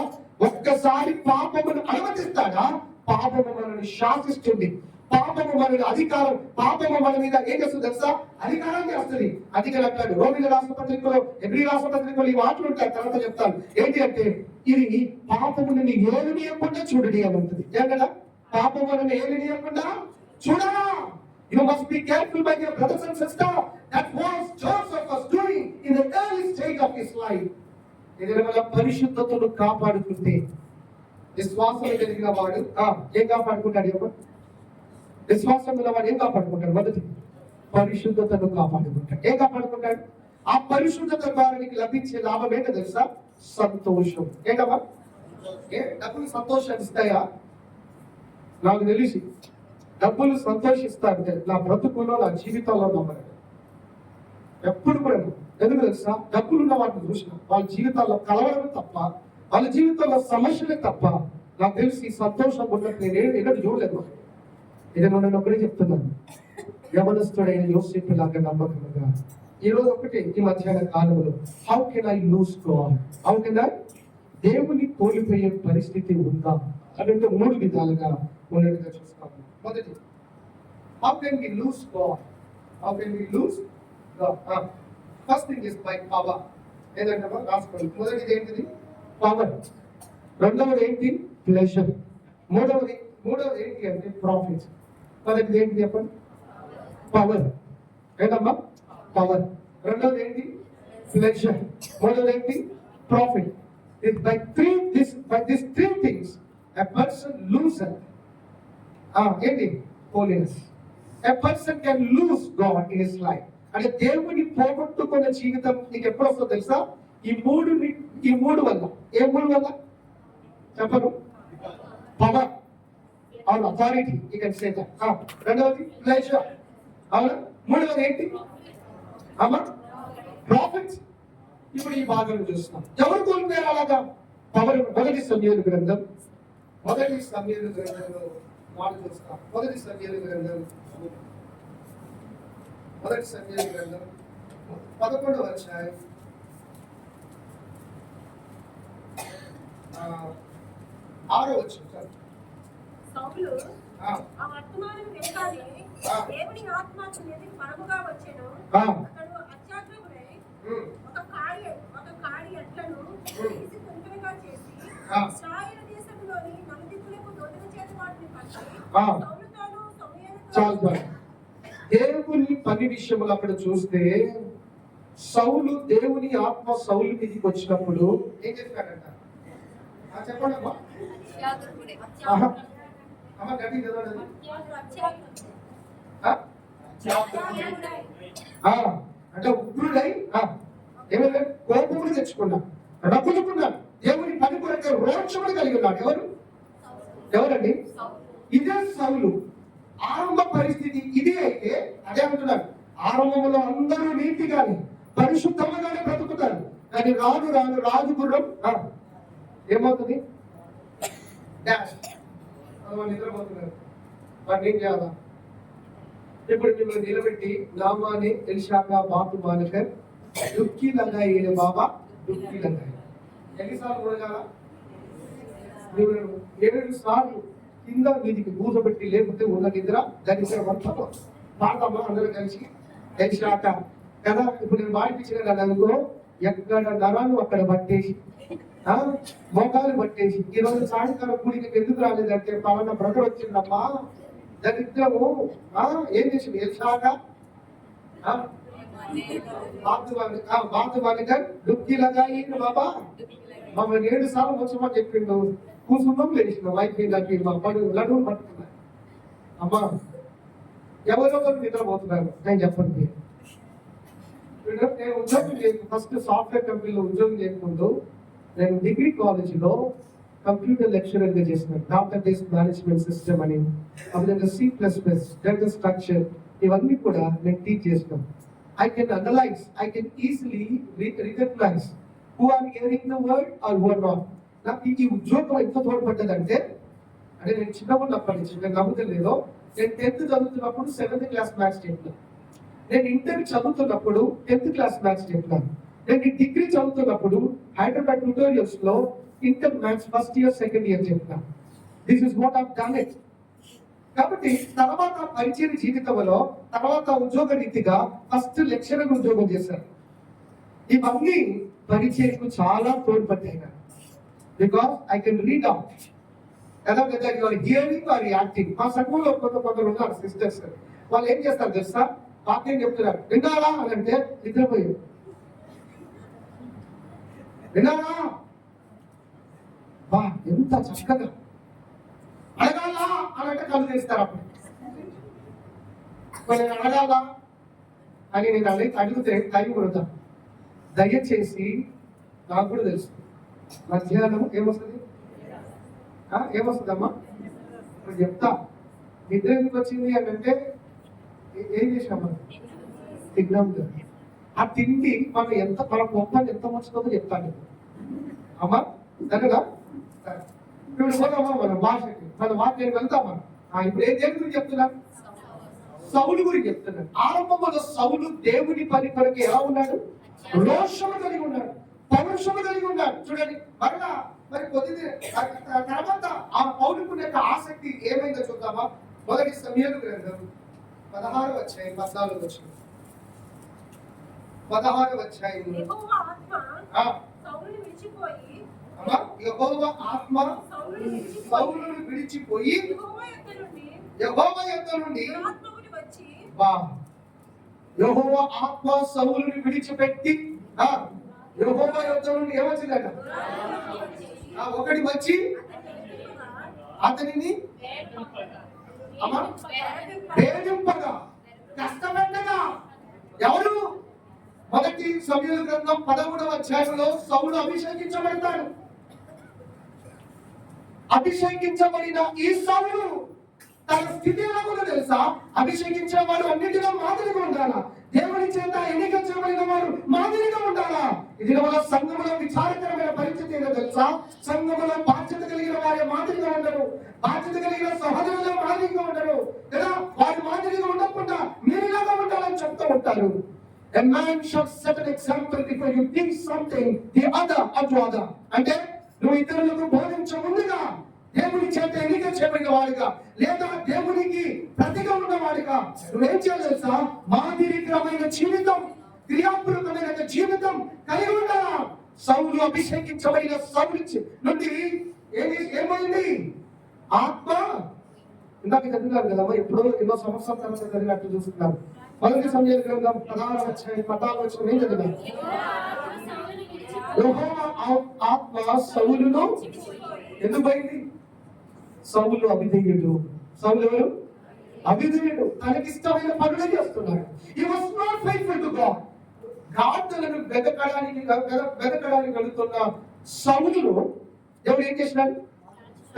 ఒక్కసారి పాపమును అనుమతిస్తాడా పాపము మనల్ని శాసిస్తుంది. పాపము మనల్ని అధికారం, పాపము మన మీద ఏం చేస్తుంది తెలుసా? అధికారాన్ని వస్తుంది. అందుకని అంటాడు రోమిల రాష్ట్ర పత్రికలో, ఎబ్రీ రాష్ట్ర పత్రికలో ఈ మాటలు ఉంటాయి, తర్వాత చెప్తాను. ఏంటి అంటే ఇది పాపముని ఏలునీయకుండా చూడని అని ఉంటుంది. ఏంటంటే పాపములను ఏలునీయకుండా చూడరా. You must be careful, my dear brothers and sisters. That was Joseph was doing in the early stage of his life. పరిశుద్ధతను కాపాడుకుంటే విశ్వాసం కలిగిన వాడు ఏం కాపాడుకుంటాడు? ఎవరు విశ్వాసం ఉన్న వాడు ఏం కాపాడుకుంటాడు? మొదటి పరిశుద్ధతను కాపాడుకుంటాడు. ఏం కాపాడుకుంటాడు? ఆ పరిశుద్ధత ద్వారా నీకు లభించే లాభం ఏంటో తెలుసా? సంతోషం. ఏంటమ్మా? డబ్బులు సంతోషాన్ని ఇస్తాయా? నాకు తెలిసి డబ్బులు సంతోషిస్తారు. నా బ్రతుకులో, నా జీవితంలో నమ్మరు ఎప్పుడు కూడా. ఎందుకు తెలుసా? డబ్బులు ఉన్న వాటిని చూసిన వాళ్ళ జీవితాల్లో కలవడం తప్ప, వాళ్ళ జీవితంలో సమస్యలే తప్ప నాకు తెలిసి సంతోషం ఉన్నట్టు నేను ఎన్నడూ చూడలేదు. ఇది నేను ఒకటే చెప్తున్నాను, యవనస్తుడైన యోసేపు లాగా నమ్మకంగా ఈ రోజు ఒకటి ఈ మధ్యాహ్న కాలంలో how can I lose God? How can I దేవుని కోల్పోయే పరిస్థితి ఉందా అంటే 3 విధాలుగా ఉన్నట్టుగా చూస్తాము. మొదటి, how can we lose God? How can we lose God? First thing is by power. ఏదంటే రాసుకోండి. మొదటిది ఏంటిది? పవర్. రెండవది ఏంటి? ప్లెజర్. మూడవది ఏంటి అంటే ప్రాఫిట్. మొదటిది ఏంటి చెప్పండి? పవర్. ఏంటమ్మా? పవర్. రెండవది ఏంటి? ప్లెజర్. మూడవది ఏంటి? Profit. By these three things a person loses ఏంటి? holiness. A person can lose God in his life. అంటే దేవుని పోగొట్టుకున్న జీవితం నీకు ఎప్పుడు వస్తుందో తెలుసా? ఈ మూడు వల్ల. ఏ మూడు వల్ల చెప్పరు? Power or authority, you can say that. రెండవది ప్లెజర్. అవునా? మూడవది ఏంటి అమ్మా? ప్రాఫిట్స్. ఇప్పుడు ఈ భాగం చూస్తున్నాం. ఎవరు కోల్పోయారు అలాగా పవర్? మొదటి సమూయేలు గ్రంథం మాట చూస్తాం. మొదటి సమూయేలు గ్రంథం 11వ అధ్యాయం 6వ వచనం. సౌలు ఆ వర్తమానం వినగానే దేవుని ఆత్మ అతని మీదకి బలముగా వచ్చెను. అతడు అత్యాగ్రహుడై ఒక కాడి ఎడ్లను తీసి తుంటరిగా చేసి ఇశ్రాయేలు దేశంలోని నలుదిక్కులకు దూతల చేత వాటిని పట్టి సౌలుతోనూ సమూయేలుతోనూ. దేవుని పని విషయంలో అక్కడ చూస్తే సౌలు, దేవుని ఆత్మ సౌలు మీదకి వచ్చినప్పుడు ఏం చెప్పారంట? చెప్పండి అమ్మా. అమ్మ గట్టి చదవండి. అంటే ఉగ్రుడై ఏమైనా కోపములు తెచ్చుకున్నా, రగులుకున్నాడు. దేవుని పని కొరకు రోక్షములు కలిగి ఉన్నాడు. ఎవరండి? ఇదే సౌలు. ఆరంభ పరిస్థితి ఇదే అయితే అదే అంటున్నాడు. ఆరంభంలో అందరూ నీతిగానే పరిశుద్ధంగానే బ్రతుకుతారు. కానీ రాజు గుర్రం ఏమవుతుంది? డాష్. నిద్రపోతున్నారు. వాడిని ఏం చేయాలా? ఇప్పుడు మిమ్మల్ని నిలబెట్టి నామాని ఎలిషాకా బాతు మానకర్ డుక్కి లంగాయి బాబా డుక్కి లంగాయి ఎన్నిసార్లు కొనగాల? 7 సార్లు కింద మీదికి కూర్చోబెట్టి లేకపోతే ఉన్న నిద్ర దరిద్ర మొత్తం పాడతామా అందరూ కలిసి ఎలిషాక కదా. ఇప్పుడు నేను పాడిపించిన అనుకో, ఎక్కడ నరాలు అక్కడ పట్టేసి మోకాలు పట్టేసి ఈరోజు సాయంకాలం కూడికి ఎందుకు రాలేదంటే పలానా బ్రదర్ వచ్చిందమ్మా దరిద్రము ఏం చేసింది? ఎలిషాక బాతుగా డుక్కి లగాయి బాబా మమ్మల్ని 7 సార్లు వచ్చమని చెప్పిండు. కూర్చున్నాం, లేచినాం. అయిపోయింది. మా పడు లడువు పట్టుకున్నారు. అమ్మా ఎవరో నిద్రపోతున్నారు. నేను చెప్పండి, నేను ఉద్యోగం ఫస్ట్ సాఫ్ట్వేర్ కంపెనీలో ఉద్యోగం చేయకముందు నేను డిగ్రీ కాలేజీలో కంప్యూటర్ లెక్చరర్ గా చేసినాను. డాక్టర్ బేస్డ్ మేనేజ్మెంట్ సిస్టమ్ అని, అప్పుడు C++, డేటా స్ట్రక్చర్, ఇవన్నీ కూడా నేను టీచ్ చేసినాను. I can analyze, I can easily recognize who are hearing the word or who are not. నాకు ఈ ఉద్యోగం ఎంత తోడ్పడ్డదంటే, అంటే నేను చిన్నప్పటి నుంచి నేను నమ్ముతలేదో, నేను 10th చదువుతున్నప్పుడు 7th క్లాస్ మ్యాథ్స్ చెప్పినాను. నేను ఇంటర్ చదువుతున్నప్పుడు 10th క్లాస్ మ్యాథ్స్ చెప్పినాను. నేను ఈ డిగ్రీ చదువుతున్నప్పుడు హైదరాబాద్ ట్యూటోరియల్స్ లో inter maths first year second year చెప్పినాను. This is what I've done it. కాబట్టి తర్వాత పరిచయ జీవితంలో తర్వాత ఉద్యోగ రీతిగా ఫస్ట్ లెక్చరర్ ఉద్యోగం చేశారు. ఇవన్నీ పరిచయకు చాలా తోడ్పడ్డాయి. Because I can read out ఎలా కదా you are hearing or acting. మా సంఘంలో కొందరు ఉన్నారు సిస్టర్స్, వాళ్ళు ఏం చేస్తారు తెలుసా? వాక్యం చెప్తున్నారు, విన్నారా అని అంటే నిద్రపోయారు. విన్నారా బా ఎంత చక్కగా అడగాలా అనంటే కళ్ళు తెస్తారు అప్పుడు. నేను అడగాలా అని నేను అడిగితే టైం కొడతా. దయచేసి నాకు కూడా తెలుసు మధ్యాహ్నం ఏమొస్తుంది, ఏమొస్తుందమ్మా ఇప్పుడు చెప్తా. నిద్ర ఎందుకు వచ్చింది అని అంటే ఏం చేసినామా తిన్నాం కదా. ఆ తిండి మనం ఎంత మన మొత్తాన్ని ఎంత మర్చుకోదో చెప్తాను అమ్మా. సరేనా? ఇప్పుడు పోదామా మన భాషకి, మన మాట నేను వెళ్తామా. ఇప్పుడు ఏ దేవుడి గురించి చెప్తున్నా? సౌలు గురించి చెప్తున్నాడు. ఆరంభంలో సౌలు దేవుని పని కొరకు ఎలా ఉన్నాడు? రోషము కలిగి ఉన్నాడు, పౌరుషము కలిగి ఉన్నాడు. చూడండి మరలా మరి కొద్ది తర్వాత ఆ పౌరుకున్న యొక్క ఆసక్తి ఏమైందో చూద్దామా. మొదటి సమయాలు గ్రంథం 16వ అధ్యాయం 14వ వచనం. 16వ అధ్యాయం. యెహోవా ఆత్మ సౌలును విడిచిపోయి యెహోవా యొద్ద నుండి యెహోవా ఆత్మ సౌలుని విడిచిపెట్టి యెహోవా యొద్ద నుండి ఏమొచ్చిందట? ఒకటి వచ్చి అతనిని వేధింపగా కష్టపెట్టగా. ఎవరు? మొదటి సమూయేలు గ్రంథం 13వ అధ్యాయంలో సౌలు అభిషేకించబడతాడు. అభిషేకించబడిన ఈ సౌలు తన స్థితి ఎలా కూడా తెలుసా? అభిషేకించిన వాడు అన్నిటిలో మాదిరిగా ఉండాలా, దేవుని చేత ఎన్నిక చేయబడిన వాడు మాదిరిగా ఉండాలా. ఇది వల్ల సంఘములో విచారకరమైన పరిస్థితి ఏదో తెలుసా? సంఘములో బాధ్యత కలిగిన వారి మాదిరిగా ఉండరు, బాధ్యత కలిగిన సహోదరుల మాదిరిగా ఉండరు కదా. వారి మాదిరిగా ఉండకుండా మీరులాగా ఉండాలని చెప్తూ ఉంటారు. A man should set an example before you teach something the other unto other. అంటే నువ్వు ఇతరులకు బోధించ ముందుగా దేవుని చేత ఎన్నిక చేయబడిన వాడిగా లేదా దేవునికి ప్రతిగా ఉన్నవాడిగా నువ్వేం చేయాలి తెలుసా? మాదిరికరమైన జీవితం, క్రియాపూర్వకమైన జీవితం కలిగి ఉండాలా. సౌలు అభిషేకించబడిన సౌలు నుండి ఏమైంది? ఆత్మ ఇందాక చదివినారు కదమ్మా, ఎప్పుడో ఎన్నో సంవత్సరాల తర్వాత చదివినట్టు చూస్తున్నాం. మొదటి సమూయేలు గ్రంథం 16వ అధ్యాయం 14వ వచనం ఏం చదివాం? యెహోవా ఆత్మ సౌలును ఎందుకు పోయింది? సౌలు అవిధేయుడు. సౌలు ఎవరు? అవిధేయుడు. తనకిష్టమైన పనులే చేస్తున్నాడు. He was not faithful to God. గాడులను వెతకడానికి వెళుతున్న సౌలును దేవుడు ఏం చేసినాడు?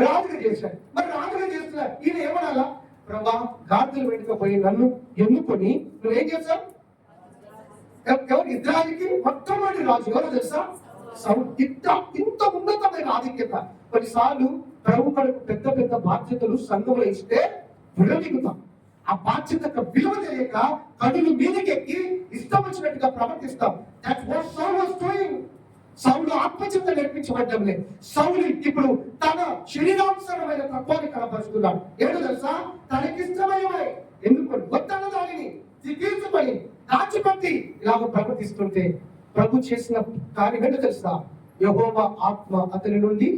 రాజుగా చేశాడు. మరి రాజుగా చేస్తున్నాడు. ఈయన ఏమనాలా? ప్రభా, గాడులు వెనుకపోయి నన్ను ఎన్నుకొని నువ్వేం చేశావు? ఎవరు? ఇజ్రాయిల్కి మొట్టమొదటి రాజు ఎవరో తెలుసా? సౌలు. ఇంత ఉన్నతమైన ఆధిక్యత. కొన్నిసార్లు ప్రభు కొరకు పెద్ద పెద్ద బాధ్యతలు సంఘంలో ఇస్తే విరమిగుతాం. ఆ బాధ్యతకు విలువ తెలియక కడులు మీదకెక్కి ఇష్టం వచ్చినట్టుగా ప్రవర్తిస్తాం. That's what Saul was doing. సౌలు ఆత్మచిత్త నేర్పించబడ్డం లేదు. సౌలు ఇప్పుడు తన శరీరానుసారమైన తత్వాన్ని కనపరుస్తున్నాడు. ఏంటో తెలుసా? తనకిష్టమైనవే ఎందుకు వద్దన్న దానిని తీర్చుకొని దాచిపెట్టి ఇలాగ ప్రవర్తిస్తుంటే ప్రభు చేసిన కార్యం ఏంటో తెలుసా? యెహోవా ఆత్మ అతని నుండి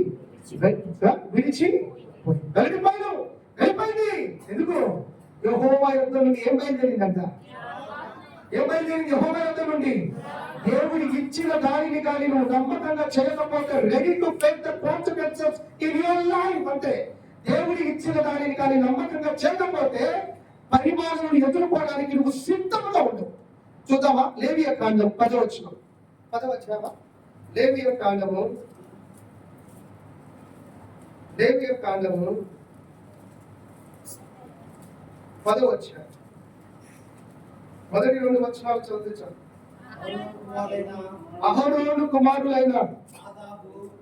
విడిచి వెళ్ళిపోయింది. ఎందుకు? యెహోవా యొద్ద నుండి ఏం బయలుదేరిందంట? ఏం బయలుదేరింది? యెహోవా యొద్ద నుండి దేవుడికి ఇచ్చిన దానిని కానీ నువ్వు నమ్మకంగా చేయకపోతే ready to face the consequences in your life. అంటే దేవుడికి ఇచ్చిన దానిని కానీ నమ్మకంగా చేయకపోతే పరిమాణాలను ఎదుర్కోవడానికి నువ్వు సిద్ధంగా ఉండవు. చూద్దామా? లేవియ కాండం 10వ వచనం. 10వ అధ్యాయమా? లేవియ కాండము 10వ అధ్యాయం మొదటి 2 వచనాలు చదువుతాను. అహరోను కుమారులైన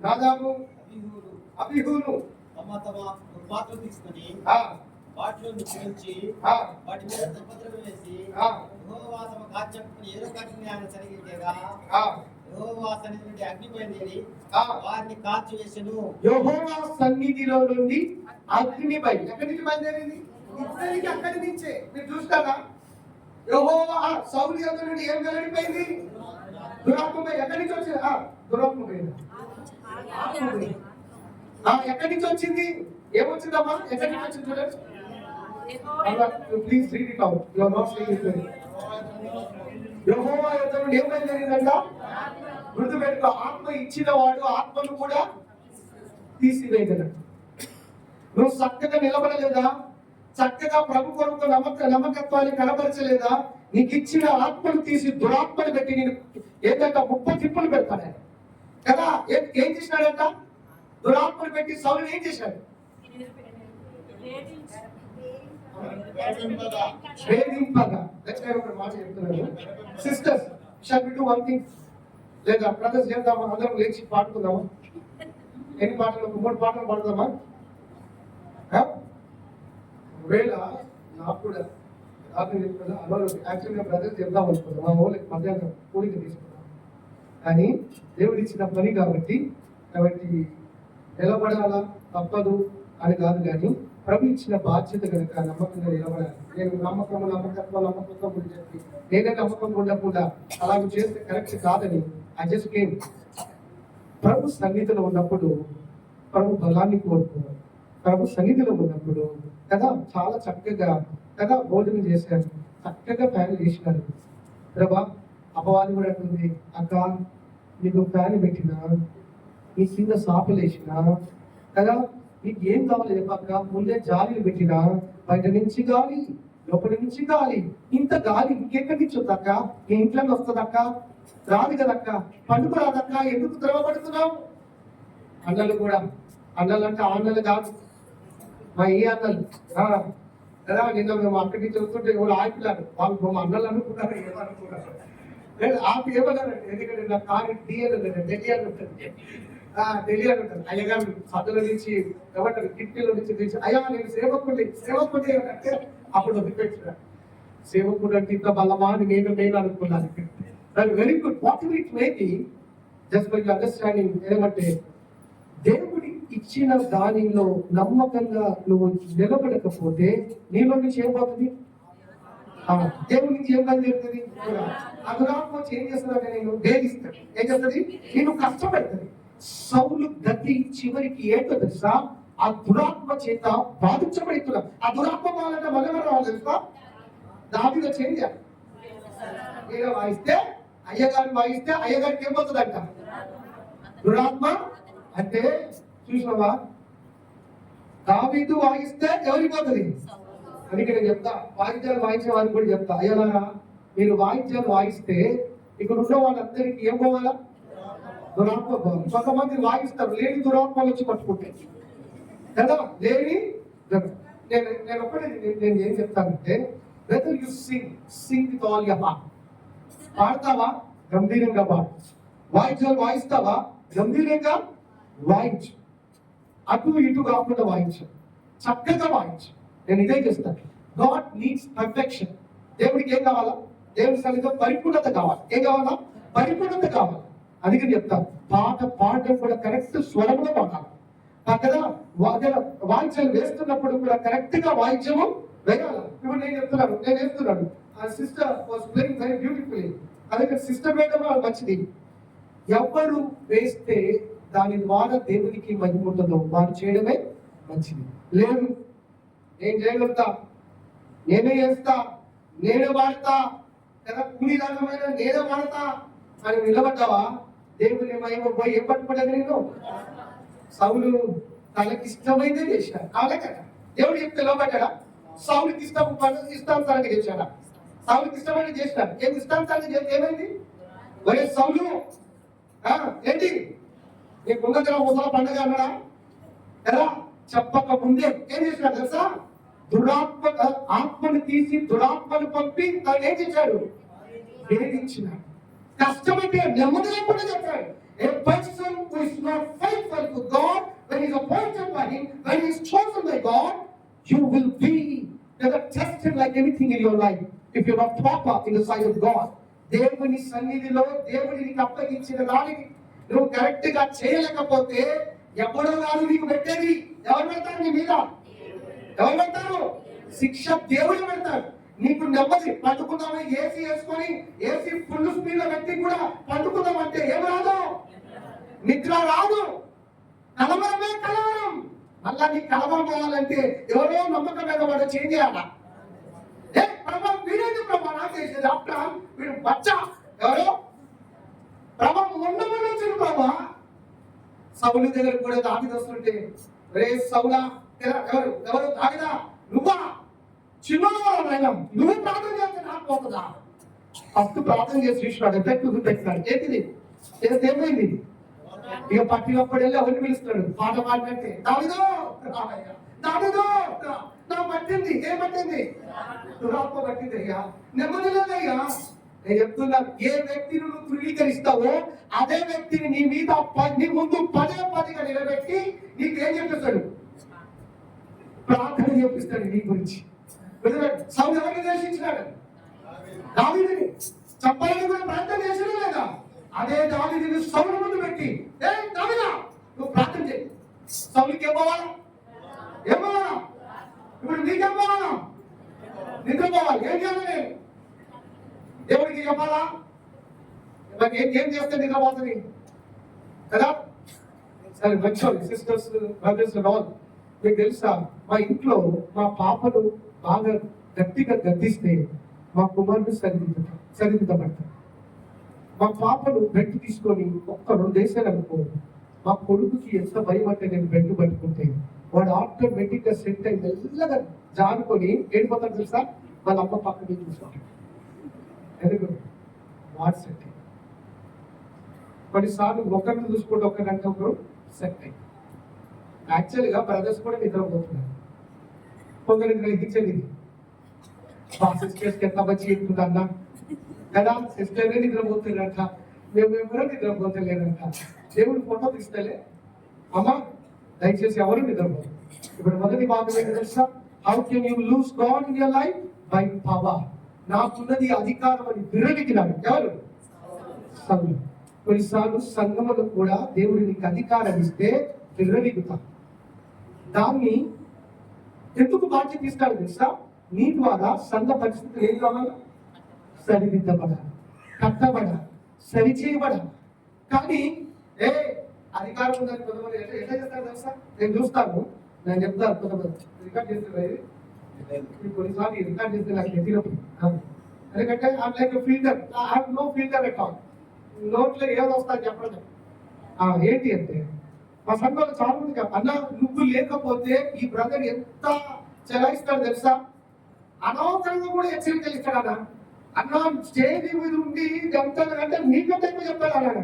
నాదాబు, అబీహును తమ పాత్రలు తీసుకొని వాటిలో నుంచి వాటి మీద దంపతులు వేసి యెహోవా తమ కార్యక్రమం ఏదో కార్యక్రమం ఆయన సరిగ్గా యెహోవా సన్నిధి నుండి అగ్ని బయలుదేరి వారిని కాల్చివేసెను. యెహోవా సన్నిధిలో నుండి అగ్ని ఎక్కడి నుంచి బయలుదేరింది? ఇద్దరికి అక్కడి నుంచే. మీరు చూస్తారా? యెహోవా సౌలు యొద్ద నుండి ఏం వెల్లడిపోయింది? దురాత్మ. ఎక్కడి నుంచి వచ్చింది? దురాత్మ పోయింది. ఎక్కడి నుంచి వచ్చింది? ఏమొచ్చిందమ్మా? ఎక్కడి నుంచి వచ్చింది? చూడండి. Please read it out. You are not saying it very. యెహోవా యొద్ద నుండి ఏం బయలుదేరిందంట? గుర్తుపెట్టుకో, ఆత్మ ఇచ్చిన వాడు ఆత్మను కూడా తీసివేయగలడు. నువ్వు చక్కగా నిలబడలేదా, చక్కగా ప్రభు కొరకు నమ్మకత్వాన్ని కనబరచలేదా, నీకు ఇచ్చిన ఆత్మను తీసి దురాత్మను పెట్టి నేను ఏంటంట ముప్ప తిప్పులు పెడతాడు కదా. ఏం చేసినాడంట? దురాత్మను పెట్టి సౌలుని ఏం చేశాడు? వేధింపగా. ఒక మాట చెప్తున్నాను sisters, shall we do one thing, లేదా బ్రదర్స్ చేద్దామా? అందరం లేచి పాడుకుందామా? ఎన్ని పాటలు? 3 పాటలు పాడుదామా? ఒకవేళ నాకు కూడా యాక్చువల్గా బ్రదర్స్ చెప్దాం అనుకుందాం, మా ఊళ్ళకి మధ్యాహ్నం కూడిక తీసుకుందాం, కానీ దేవుడు ఇచ్చిన పని కాబట్టి నిలబడాలా తప్పదు అని కాదు, కానీ ప్రభు ఇచ్చిన బాధ్యత కనుక నమ్మకంగా నిలబడాలి. నేను నమ్మకత్వం గురించి చెప్పి నేనే నమ్మకం ఉండకుండా అలాగ చేస్తే కరెక్ట్ కాదని ఐ జస్ట్ కేమ్. ప్రభు సన్నిధిలో ఉన్నప్పుడు ప్రభు బలాన్ని కోరుకున్నాడు. ప్రభు సన్నిధిలో ఉన్నప్పుడు కదా చాలా చక్కగా కదా భోజనం చేశాను, చక్కగా ఫ్యాన్ వేసినాను. ప్రభా అపవాది కూడా అంటుంది, అక్క నీకు ఫ్యాన్ పెట్టినా, నీ కింద సాపలు వేసినా కదా, నీకు ఏం కావాలి చెప్పాక ముందే జాలీలు పెట్టినా, బయట నుంచి గాలి లోపలి నుంచి గాలి, ఇంత గాలి ఇంకెక్కడి నుంచి వద్దక్క? నీ ఇంట్లోనే వస్తుందక్క? రాదు కదక్క. పండుగ రాదక్క, ఎందుకు త్రవపడుతున్నావు? అన్నలు కూడా, అన్నలు అంటే అన్నలు కాదు, మా ఈ అన్నలు కదా. నిన్న మేము అక్కడి నుంచి వస్తుంటే ఎవరు ఆపిలారు, వాళ్ళు మా అన్నలు అనుకున్నారు, ఏమనుకున్నారు ఆపి ఏమన్నారంటే, ఎందుకంటే నా కారు డిఎల్ తెలియాలి ఉంటుంది. అయ్యగారు సదుల నుంచి ఏమంటారు కిట్టీల నుంచి తెచ్చి, అయ్యా నేను సేవకుడి అంటే అప్పుడు వదిలిపెట్టిన సేవకుడు అంటే ఇంత బలమా అని నేను అనుకున్నాను. Very good. What it may be, just for your understanding. ఏమంటే దేవుడి ఇచ్చిన దానిలో నమ్మకంగా నువ్వు నిలబడకపోతే నీలో నుంచి ఏం పోతుంది? దేవుడి నుంచి ఏం పని జరుగుతుంది? ఆ దురాత్మ వచ్చి ఏం చేస్తుందంటే నేను వేధిస్తాడు. ఏం చేస్తుంది? నేను కష్టపెడుతుంది. సౌలు గతి చివరికి ఏంటో తెలుసా? ఆ దురాత్మ చేత బాధించబడుతున్నా. ఆ దురాత్మ వాళ్ళంటే మళ్ళీ రావాలి తెలుసా? దావిగా చేయాలి. వాయిస్తే అయ్యగారిని వాయిస్తే అయ్యగారికి ఏమవుతుందంట? దురాత్మ అంటే చూసినావా? దావీదు వాయిస్తే ఎవరికి పోతుంది? అందుకే నేను చెప్తా, వాయిద్యాలు వాయించే వారికి కూడా చెప్తా, అయ్యలారా మీరు వాయిద్యాలు వాయిస్తే ఇక్కడ ఉన్న వాళ్ళందరికీ ఏం పోవాలా? దురాత్మ పోవాలి. కొంతమంది వాయిస్తారు, లేని దురాత్మలు వచ్చి పట్టుకుంటాయి కదా. లేని నేను ఒక్కడే నేను ఏం చెప్తానంటే, whether you sing with all your heart. పాడతావా? గంభీరంగా పాడు. వాయిద్యాలు వాయిస్తావా? గంభీరంగా వాయించు. అటు ఇటు కాకుండా వాయించు, చక్కగా వాయించు. నేను ఇదే చేస్తాను. God needs perfection. దేవుడికి ఏం కావాలా? దేవుడి సన్నిధిలో పరిపూర్ణత కావాలి. ఏం కావాలా? పరిపూర్ణత కావాలి. అందుకని చెప్తాను, పాట పాడడం కూడా కరెక్ట్ స్వరంలో పాడాలి కదా. వాయిద్యాలు వేస్తున్నప్పుడు కూడా కరెక్ట్ గా వాయిద్యము వేయాలి. ఇప్పుడు నేను వేస్తున్నాను ఆ sister was playing very beautifully. అలాగే సిస్టర్ వేయడం మంచిది. ఎవరు వేస్తే దాని ద్వారా దేవునికి మహిమ ఉంటుందో వారు చేయడమే మంచిది. లేదు నేను చేయగలుగుతా, నేనే చేస్తా, నేనే వాడతా కదా, కూలి రకమైన నేనే వాడతా అని నిలబడ్డావా? దేవుని మహిమ పోయి ఏం పట్టుకుంటా? నేను సౌలు తనకి ఇష్టమైందే చేశాడు. అవునా కదా? దేవుడు చెప్తే నిలబడ్డా? సౌలుకి ఇష్టానుసారంగా చేశాడా? సౌలుకి ఇష్టమైన చేసినాడు. ఏం ఇష్టానుసారంగా చేస్తే ఏమైంది? ఒరే సౌలు ఏంటి నీ గుండెల ముసల పండుగ అన్నాడా కదా? చెప్పక ముందే ఏం చేసినాడు తెలుసా? ఆత్మను తీసి దురాత్మను పంపి తను ఏం చేశాడు? వేధించినాడు. కష్టమైతే నెమ్మది లేకుండా చెప్పాడు. A person who is not faithful to God, when he is appointed by Him, when he is chosen by God, you will be tested like anything in your life if you are not proper in the sight of God. దేవుని సన్నిధిలో దేవుడిని నీకు అప్పగించిన దానికి నువ్వు correct గా చేయలేకపోతే ఎవడో కాదు నీకు పెట్టేది. ఎవరు పెడతారు నీ మీద? ఎవరు పెడతారు? శిక్ష దేవుడు పెడతారు. నీకు నెమ్మది పండుకుందామని ఏసీ వేసుకొని ఏసీ ఫుల్ స్పీడ్ లో పెట్టి కూడా పండుకుందామంటే ఏం రాదు? నిద్ర రాదు. కలవరమే కలవరం. మళ్ళా నీ కలవరం పోవాలంటే ఎవరో నమ్మకం మీద వాడు చేంజ్ చేయాలా? వీడేంటి ప్రభా నాకు చేసేది? అప్పుడు వీడు బచ్చా ఎవరో ప్రభా మొన్న వచ్చిన ప్రభా సౌలు దగ్గర కూడా దావీదు వస్తుంటే, రే సౌలా, ఎవరు ఎవరు దావీదా, నువ్వా? చిన్న నువ్వు ప్రార్థన చేస్తే నాకు పోతుందా? ఫస్ట్ ప్రార్థన చేసి చూసినాడు, ఎఫెక్ట్ చూపెట్టినాడు. ఏంటిది ఏమైంది? ఇక పట్టినప్పుడు వెళ్ళి ఎవరిని పిలుస్తున్నాడు, పాట పాడినట్టే, దావీదో రావయ్యా, దావీదో రా. నాకు పట్టింది, ఏం పట్టింది? దురాత్మ పట్టింది అయ్యా, నెమ్మది లేదయ్యా. నేను చెప్తున్నా, ఏ వ్యక్తిని నువ్వు ధృవీకరిస్తావో అదే వ్యక్తిని నీ మీద నీ ముందు పదిగా నిలబెట్టి నీకేం చెప్పిస్తాడు? ప్రార్థన చేపిస్తాడు నీ గురించి. సౌలు ఎవరిని దర్శించినాడు? దావీదుని. చెప్పాలని కూడా ప్రార్థన చేసినా లేదా? అదే దావీదుని సౌలు ముందు పెట్టి, ఏ దావీదా నువ్వు ప్రార్థన చేయి. సౌలుకి ఏం పోవాలా? ఏం పోవాలా? ఇప్పుడు నీకేం పోవాలా? నిద్రపోవాలి. ఏం చేయాలి నేను? దేవుడికి చెప్పాలా? ఏం చేస్తే నిద్రపోతుంది కదా? సరే, మంచి సిస్టర్స్, బ్రదర్స్ ఆల్, మీకు తెలుసా, మా ఇంట్లో మా పాపను బాగా గట్టిగా గద్దిస్తే మా కుమారుడు సరిదిద్దపడతాడు. మా పాపను బెడ్ తీసుకొని ఒక్క 2 దేశాలు అనుకోడు. మా కొడుకుకి ఎంత భయం అంటే, నేను బెడ్ పట్టుకుంటే వాడు ఆటోమేటిక్ గా సెట్ అయి మెల్లగా జారుకొని ఏడిపోతాడు తెలుసా? వాళ్ళ అమ్మ పక్కన చూసుకుంటాడు. వాడు సెట్ అయ్యి కొన్నిసార్లు ఒకరిని చూసుకుంటే ఒకరంటే ఒకరు సెట్ అయ్యి. యాక్చువల్గా బ్రదర్స్ కూడా నిద్రపోతున్నారు. కొందరు గ్రహించండి, మా సిస్టర్స్కి ఎంత మంచి ఎక్కుతుందన్నా కదా, సిస్టర్నే నిద్రపోతున్నారంట, మేము ఎవరో నిద్రపోతలేరంట. దేవుడు ఫోటో తీస్తలే అమ్మా, దయచేసి ఎవరు నిద్రపోతారు. ఇప్పుడు మొదటి భాగం ఏంటి తెలుసా? How can you lose God in your life? By power. నాకున్నది అధికారం అని విర్రవీగినాడు. ఎవరు? సంఘం. కొన్నిసార్లు సంఘములు కూడా దేవుడు నీకు అధికారం ఇస్తే విర్రవీగుతా. దాన్ని ఎందుకు బాధ్యత ఇస్తాడు తెలుసా? నీ ద్వారా సంఘ పరిస్థితులు ఏం కావాలి? సరిదిద్దబడాలి, కట్టబడాలి, సరిచేయబడాలి. కానీ అధికారం ఉందని కొంతమంది ఎట్లా చేస్తారు తెలుసా? నేను చూస్తాను, నేను చెప్తాను, కొంతమంది రికార్డ్ చేస్తున్నారు. కొన్నిసార్లు రికార్డ్ చేస్తే నాకు ఎత్తినప్పుడు, ఎందుకంటే like filter, I have no filter at all. నోట్లో ఏదో వస్తా చెప్పడం. ఏంటి అంటే, మా సంఘంలో చాలా మంది అన్న, నువ్వు లేకపోతే ఈ బ్రదర్ ఎంత చెలాయిస్తాడు తెలుసా? అనవసరంగా కూడా హెచ్చరికలు ఇస్తాడన్నా. అన్న స్టేజ్ మీద ఉండి చెప్తానంటే నీకంటే ఎక్కువ చెప్తాడు అన్నాడు.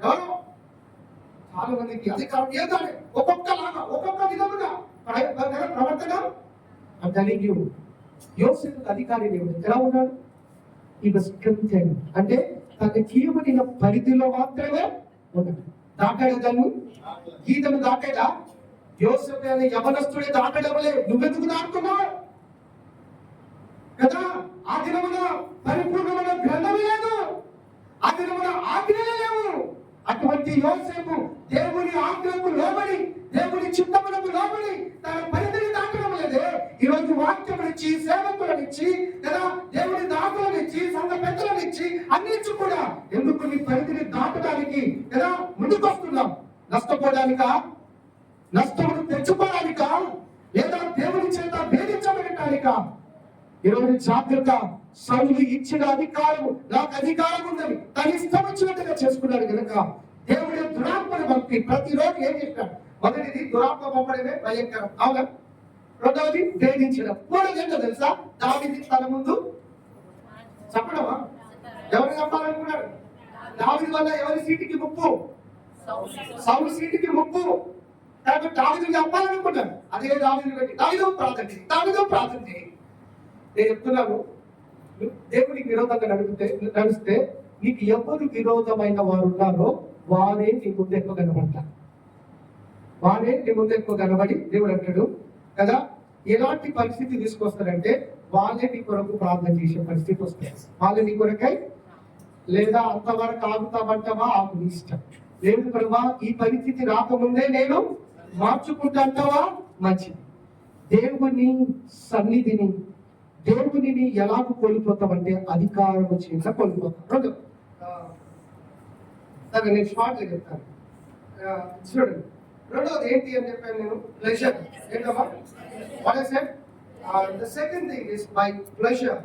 ఎవరు చాలా మందికి అధికారం ఏదో ఒక్కొక్కలాగా ఒక్కొక్క విధముగా ప్రవర్తన కలిగి యోసేపు అధికారి ఎలా ఉన్నాడు? ఈ అంటే తనకి ఇవ్వబడిన పరిధిలో మాత్రమే ఉన్నాడు. దాటాడు దాన్ని, గీతను దాటాడా? యోసేపు అనే యవనస్తుడే దాటడమలే. నువ్వెందుకు దాటుతున్నావు కదా? ఆ దినమున పరిపూర్ణమైన గ్రంథమే లేదు, ఆ దినమున ఆజ్ఞలే లేవు. అటువంటి యోసేపు దేవుని ఆజ్ఞలకు లోబడి, దేవుని చిత్తములకు లోబడి తన పరిధిని దాటడం లేదే. ఈరోజు వాక్యమునిచ్చి, సేవకులనిచ్చి కదా, దేవుని దాటులనిచ్చి, సంఘ పెద్దలనిచ్చి, అన్నించి కూడా ఎందుకు నీ పరిధిని దాటడానికి కదా ముందుకొస్తున్నాం? నష్టపోవడానికా? నష్టమును తెచ్చుకోవడానికా? లేదా దేవుని చేత భేదించబడటానికా? ఈరోజు జాగ్రత్త. సౌలు ఇచ్చిన అధికారము, నాకు అధికారం ఉందని తన ఇష్టం వచ్చినట్టుగా చేసుకున్నాడు కనుక దేవుడి దురాత్మను పంపి ప్రతిరోజు ఏం చేశాడు? మొదటిది దురాత్మ పంపడమే భయంకరం, అవునా? రెండవది భేదించడం. మూడోది ఏంటో తెలుసా? దావీదు తన ముందు చెప్పడమా? ఎవరు చెప్పాలనుకున్నాడు? దావీదు వల్ల ఎవరి సీటుకి ముప్పు? సౌలు సీటుకి ముప్పు. కాబట్టి దావీదు చెప్పాలనుకున్నాడు. అదే దావీదు పెట్టి దావీదు ప్రార్థన చేయి. నేను చెప్తున్నాను, దేవుడికి విరోధంగా నడిస్తే నీకు ఎవరు విరోధమైన వారు ఉన్నారో వారే నీ ముందు ఎక్కువ కనబడతారు. వారే నీ ముందు ఎక్కువ కనబడి దేవుడు అంటాడు కదా, ఎలాంటి పరిస్థితి తీసుకొస్తారంటే వాళ్ళే నీ కొరకు ప్రార్థన చేసే పరిస్థితి వస్తాయి. వాళ్ళే నీ కొరకై, లేదా అంతవరకు ఆగుతామంటావా? ఆగు, ఇష్టం లేదు ప్రభా, ఈ పరిస్థితి రాకముందే నేను మార్చుకుంటా అంటావా? మంచిది. దేవుని సన్నిధిని, దేవుని ఎలాగ కోల్పోతామంటే అధికారం చేత కోల్పోతాం. సరే, నేను షార్ట్ చెప్తాను. చూడండి, రెండోది ఏంటి అని చెప్పాను నేను? ప్లెజర్. ఏంటమ్మా? What I said? The second thing is by pleasure.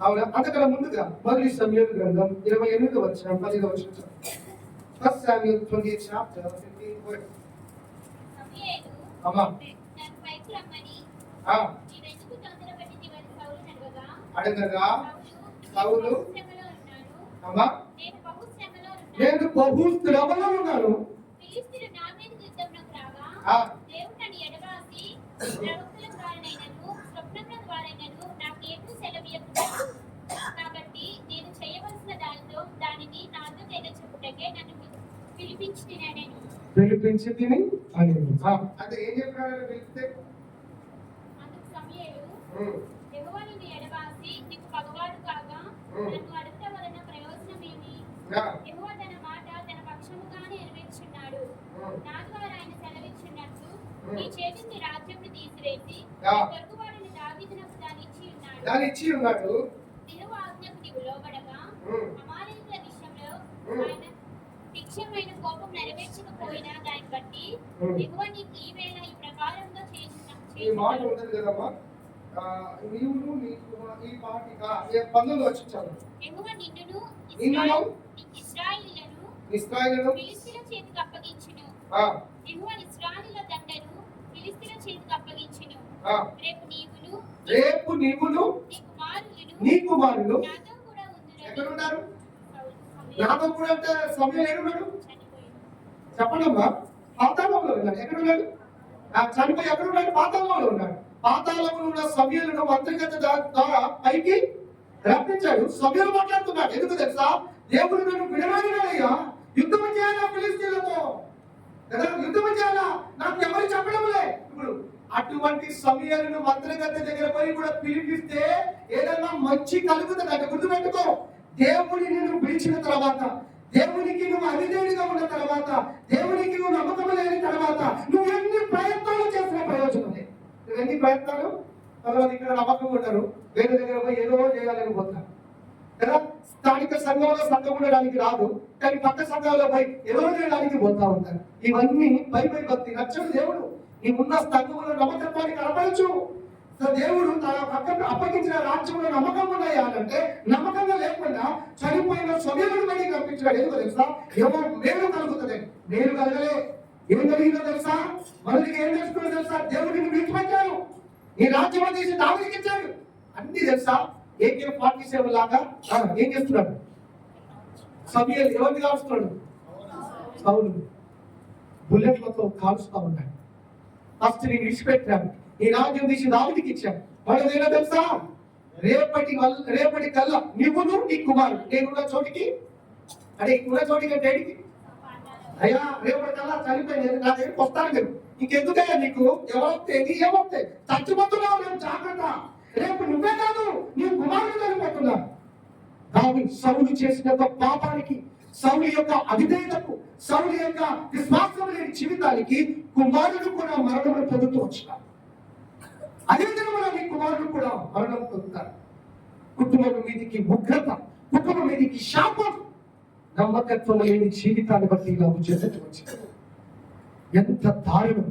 అవునా? అంతకన్నా ముందుగా మొదటి సమూయేలు గ్రంథం 28వ వచనం 10వ వచనం. 1 Samuel 28 chapter 15 verse. సమూయేలు అమ్మా నన్ను పైకి రమ్మని ఆ నీవెందుకు తొందరపడితివని సౌలుని అడగగా, అడగగా సౌలు సౌలు శ్రమలో ఉన్నాను, అమ్మా నేను బహు శ్రమలో ఉన్నాను. నేను బహు శ్రమలో ఉన్నాను. ఫిలిష్తీయులు నా మీదకి యుద్ధమునకు రాగా, ఆ దేవుడు నన్ను ఎడబాసి ప్రవక్తల ద్వారానైనను స్వప్నముల ద్వారానైనను నాకేమీ సెలవీయకున్నాడు. కాబట్టి నేను చేయవలసిన దానిని నాతో చెప్పుటకే నన్ను పిలిపించి తిననేను. పిలిపించి తిని అని అంటే ఏం చెప్పాడు పిలిస్తే అందుకు సమూయేలు, ఉమ్, యెహోవా నిన్ను ఎడబాసి నీకు పగవాడు కాగా నన్ను అడుగుట వలన ప్రయోజనమేమి? యా, యెహోవా తన మాట తన పక్షముగానే నెరవేర్చున్నాడు. నా ద్వారా ఆయన సెలవిచ్చినట్లు నీ చేతి నీ రాజ్యమును తీసివేసి యా. నీ పొరుగువాడిని దావీదునకు దాన్ని ఇచ్చి ఉన్నాడు. దాన్ని ఇచ్చి ఉన్నాడు. యెహోవా ఆజ్ఞకు నీవు లోబడగా ఉమ్, అమాలేకుల విషయంలో ఉమ్. ఆయన తీక్షణమైన కోపం నెరవేర్చకపోయినా దాన్ని బట్టి యెహోవా నీకు ఈ వేళ ఈ ప్రకారంగా ఈ మాట ఉన్నది కదమ్మా. నీవును నీకు ఈ పాటిగా 19 వచ్చి చదువు. యెహోవా నిన్నును నిన్నును ఇశ్రాయేలును ఇశ్రాయేలును ఫిలిష్తీయుల చేతికి అప్పగించును. ఆ యెహోవా ఇశ్రాయేలుల దండను ఫిలిష్తీయుల చేతికి అప్పగించును. ఆ రేపు నీవును నీ కుమారులు నాతో కూడా ఉందురని ఎక్కడ ఉన్నారు? సౌలు నాతో కూడా అంటే సమయం ఎక్కడున్నాడు చనిపోయాడు. చెప్పండమ్మా. పాతాళంలో ఉన్నాడు. ఎక్కడ ఉన్నాడు? చనిపోయి ఎక్కడ ఉన్నాడు? పాతాళంలో ఉన్నాడు. పాతాళంలో ఉన్న సమయంలో మంత్రిగత ద్వారా పైకి రప్పించాడు. సమయం మాట్లాడుతున్నాడు. ఎందుకు తెలుసా? దేవుడు నన్ను విడవడినాడయ్యా, యుద్ధం చేయాలా ఫిలిష్తీయులతో కదా, యుద్ధం చేయాలా, నాకు ఎవరు చెప్పడంలే. ఇప్పుడు అటువంటి సమయాలను మంత్రగత దగ్గర పోయి కూడా పిలిపిస్తే ఏదన్నా మంచి కలుగుతుంది అంటే గుర్తుపెట్టుకో. దేవుని నిన్ను పిలిచిన తర్వాత, దేవునికి నువ్వు అవిధేయుడిగా ఉన్న తర్వాత, దేవునికి నువ్వు నమ్మకం లేని తర్వాత నువ్వు ఎన్ని ప్రయత్నాలు చేసిన ప్రయోజనం లేదు. నువ్వు ఎన్ని ప్రయత్నాలు తర్వాత ఇక్కడ నమ్మకం ఉంటారు, వేరే దగ్గర పోయి ఏదో చేయాలని పోతారు కదా. స్థానిక సంఘంలో సంఘం ఉండడానికి రాదు, కానీ పక్క సంఘంలో పోయి ఏదో చేయడానికి పోతా ఉంటారు. ఇవన్నీ పై భక్తి నచ్చడు దేవుడు. నీ ఉన్న సంఘంలో నమ్మకత్వాన్ని కనపరచు. దేవుడు తన పక్కన అప్పగించిన రాజ్యంలో నమ్మకం ఉన్నాయా అంటే నమ్మకంగా లేకుండా చనిపోయిన సమయంలో బయటికి పంపించాడు. ఎందుకు తెలుసా? ఏమో మేలు కలుగుతుంది. మేలు కలగలే. ఏం కలిగిందో తెలుసా? మనకి ఏం తెలుసుకుందో తెలుసా? దేవుడిని విడిచిపెట్టాడు, నీ రాజ్యం తీసి దావిదికి ఇచ్చాడు. అన్ని తెలుసా? AK 47 లాగా ఏం చేస్తున్నాడు? సమూయేలు ఎవరిని కాలుస్తున్నాడు? సౌలు బుల్లెట్లతో కాలుస్తా ఉన్నాడు. ఫస్ట్ నేను విడిచిపెట్టాను, ఈ రాజ్యం తీసి దావిదికి ఇచ్చాను. వాళ్ళు ఏదో తెలుసా? రేపటి కల్లా నీవును నీ కుమారుడు నేనున్న చోటికి అంటే ఉన్న చోటికి అంటే అయ్యా రేపటి కల్లా చనిపోయింది నా దగ్గరికి వస్తాను. మీరు ఇంకెందుకయ్యా నీకు ఎవరొస్తే నీ ఏమొస్తాయి? చచ్చిపోతున్నావు. నేను జాగ్రత్త, రేపు నువ్వే కాదు నీ కుమారుడు చనిపోతున్నా. దావీదు సౌలు చేసిన పాపానికి, సౌలు యొక్క అవిధేయతకు, సౌలు యొక్క విశ్వాసం లేని జీవితానికి కుమారుడు కూడా మరణం పొందుతూ వచ్చినారు. అదే విధంగా నీ కుమారుడు కూడా మరణం పొందుతారు. కుటుంబం మీదికి ఉగ్రత, కుటుంబం మీదికి శాపం, నమ్మకత్వం లేని జీవితాన్ని బట్టి ఇలా చేసేది వచ్చింది. ఎంత దారుణం!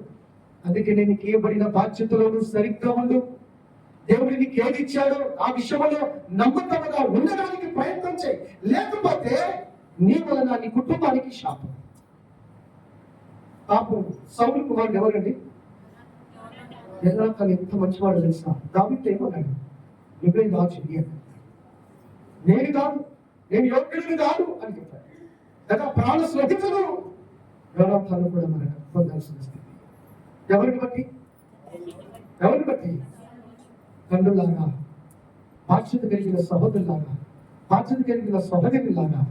అందుకే నేను ఇవ్వబడిన బాధ్యతలను సరిగ్గా ఉండు. దేవుడు నీకు ఏది ఇచ్చాడో ఆ విషయంలో నమ్మకంగా ఉండడానికి ప్రయత్నం చేయి. లేకపోతే నీ వలన నీ కుటుంబానికి శాపం. పాపం సౌలు కుమారుడు ఎవరండి? ఎన్నాకలు ఎంత మంచివాడు తెలుసా? దావీదు ఏమన్నాడు? నువ్వే నా చెయ్యాలి, నేను కాదు, నేను యోగ్యుడిని కాదు అని చెప్పాడు కదా. ప్రాణ స్వహితులు యోనాతాను కూడా మన పొందాల్సిన స్థితి. ఎవరిని బట్టి? ఎవరిని బట్టి? తండ్రులాగా, బాధ్యత కలిగిన సహోదరులాగా, బాధ్యత కలిగిన సహోదరులాగా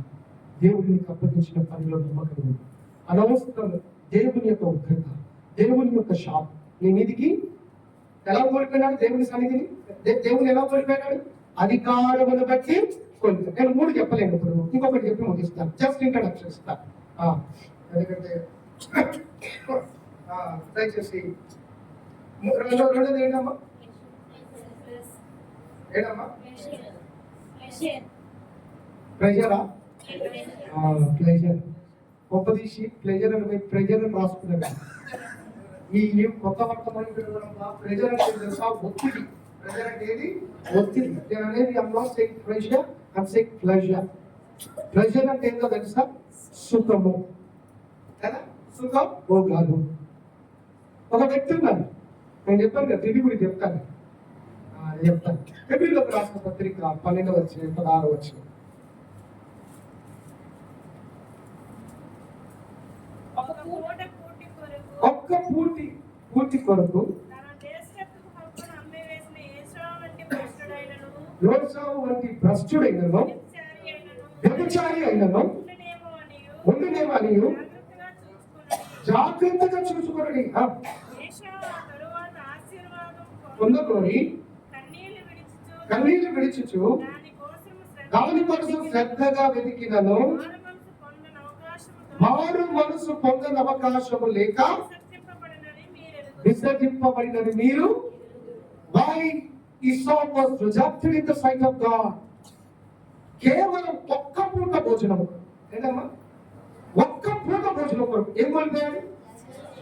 దేవుడిని అప్పగించిన పనిలో నమ్మకం. అనవసరం దేవుని యొక్క ఉగ్రత, దేవుని యొక్క శాపం నీ మీదికి ఎలా కోల్పోయినాడు? దేవుని సన్నిధిని దేవుని ఎలా కోల్పోయినాడు? అధికారమును బట్టి కోల్పోయాడు. నేను 3 చెప్పలేను, ఇప్పుడు ఇంకొకటి చెప్పి ముగిస్తాను. జస్ట్ ఇంట్రడక్షన్ ఇస్తాను. ఎందుకంటే దయచేసి రెండోది ఏంటమ్మా? ఏంటమ్మా? ప్రెజరా? ప్లెజర్ గొప్పదీసి ప్లెజర్ అని ప్రెజర్ అని రాసుకున్నాడు. ఈ కొత్త వర్తమానం ప్రెజర్ అంటే తెలుసా? ఒత్తిడి. ప్రెజర్ అంటే ఏది? ఒత్తిడి. నేను అనేది I'm not saying pressure, I'm saying pleasure. Pleasure అంటే ఏంటో తెలుసా? సుఖము కదా, సుఖం భోగాలు. ఒక వ్యక్తి ఉన్నాడు, నేను చెప్పాను కదా, తిరిగి గురించి చెప్తాను. చెప్తాను. ఎబ్రిలకు రాసిన పత్రిక 12వ అధ్యాయం 16వ వచనం. ఒక్క పూర్తి కొరకు యోసేపు వంటి భ్రష్టుడైనను వ్యభిచారి అయినను ఉండునేమో అని జాగ్రత్తగా చూసుకొని పొందుకొని కన్నీళ్లు విడిచుచు దాని కోసం శ్రద్ధగా వెతికినను మారు మనసు పొందని అవకాశము లేక విసర్జింపబడినని మీరు. Why Esau was rejected in the sight of God? కేవలం ఒక్క పూట భోజనం. ఏంటమ్మా? ఒక్క పూట భోజనం కొరకు ఏం కోల్పోయాడు?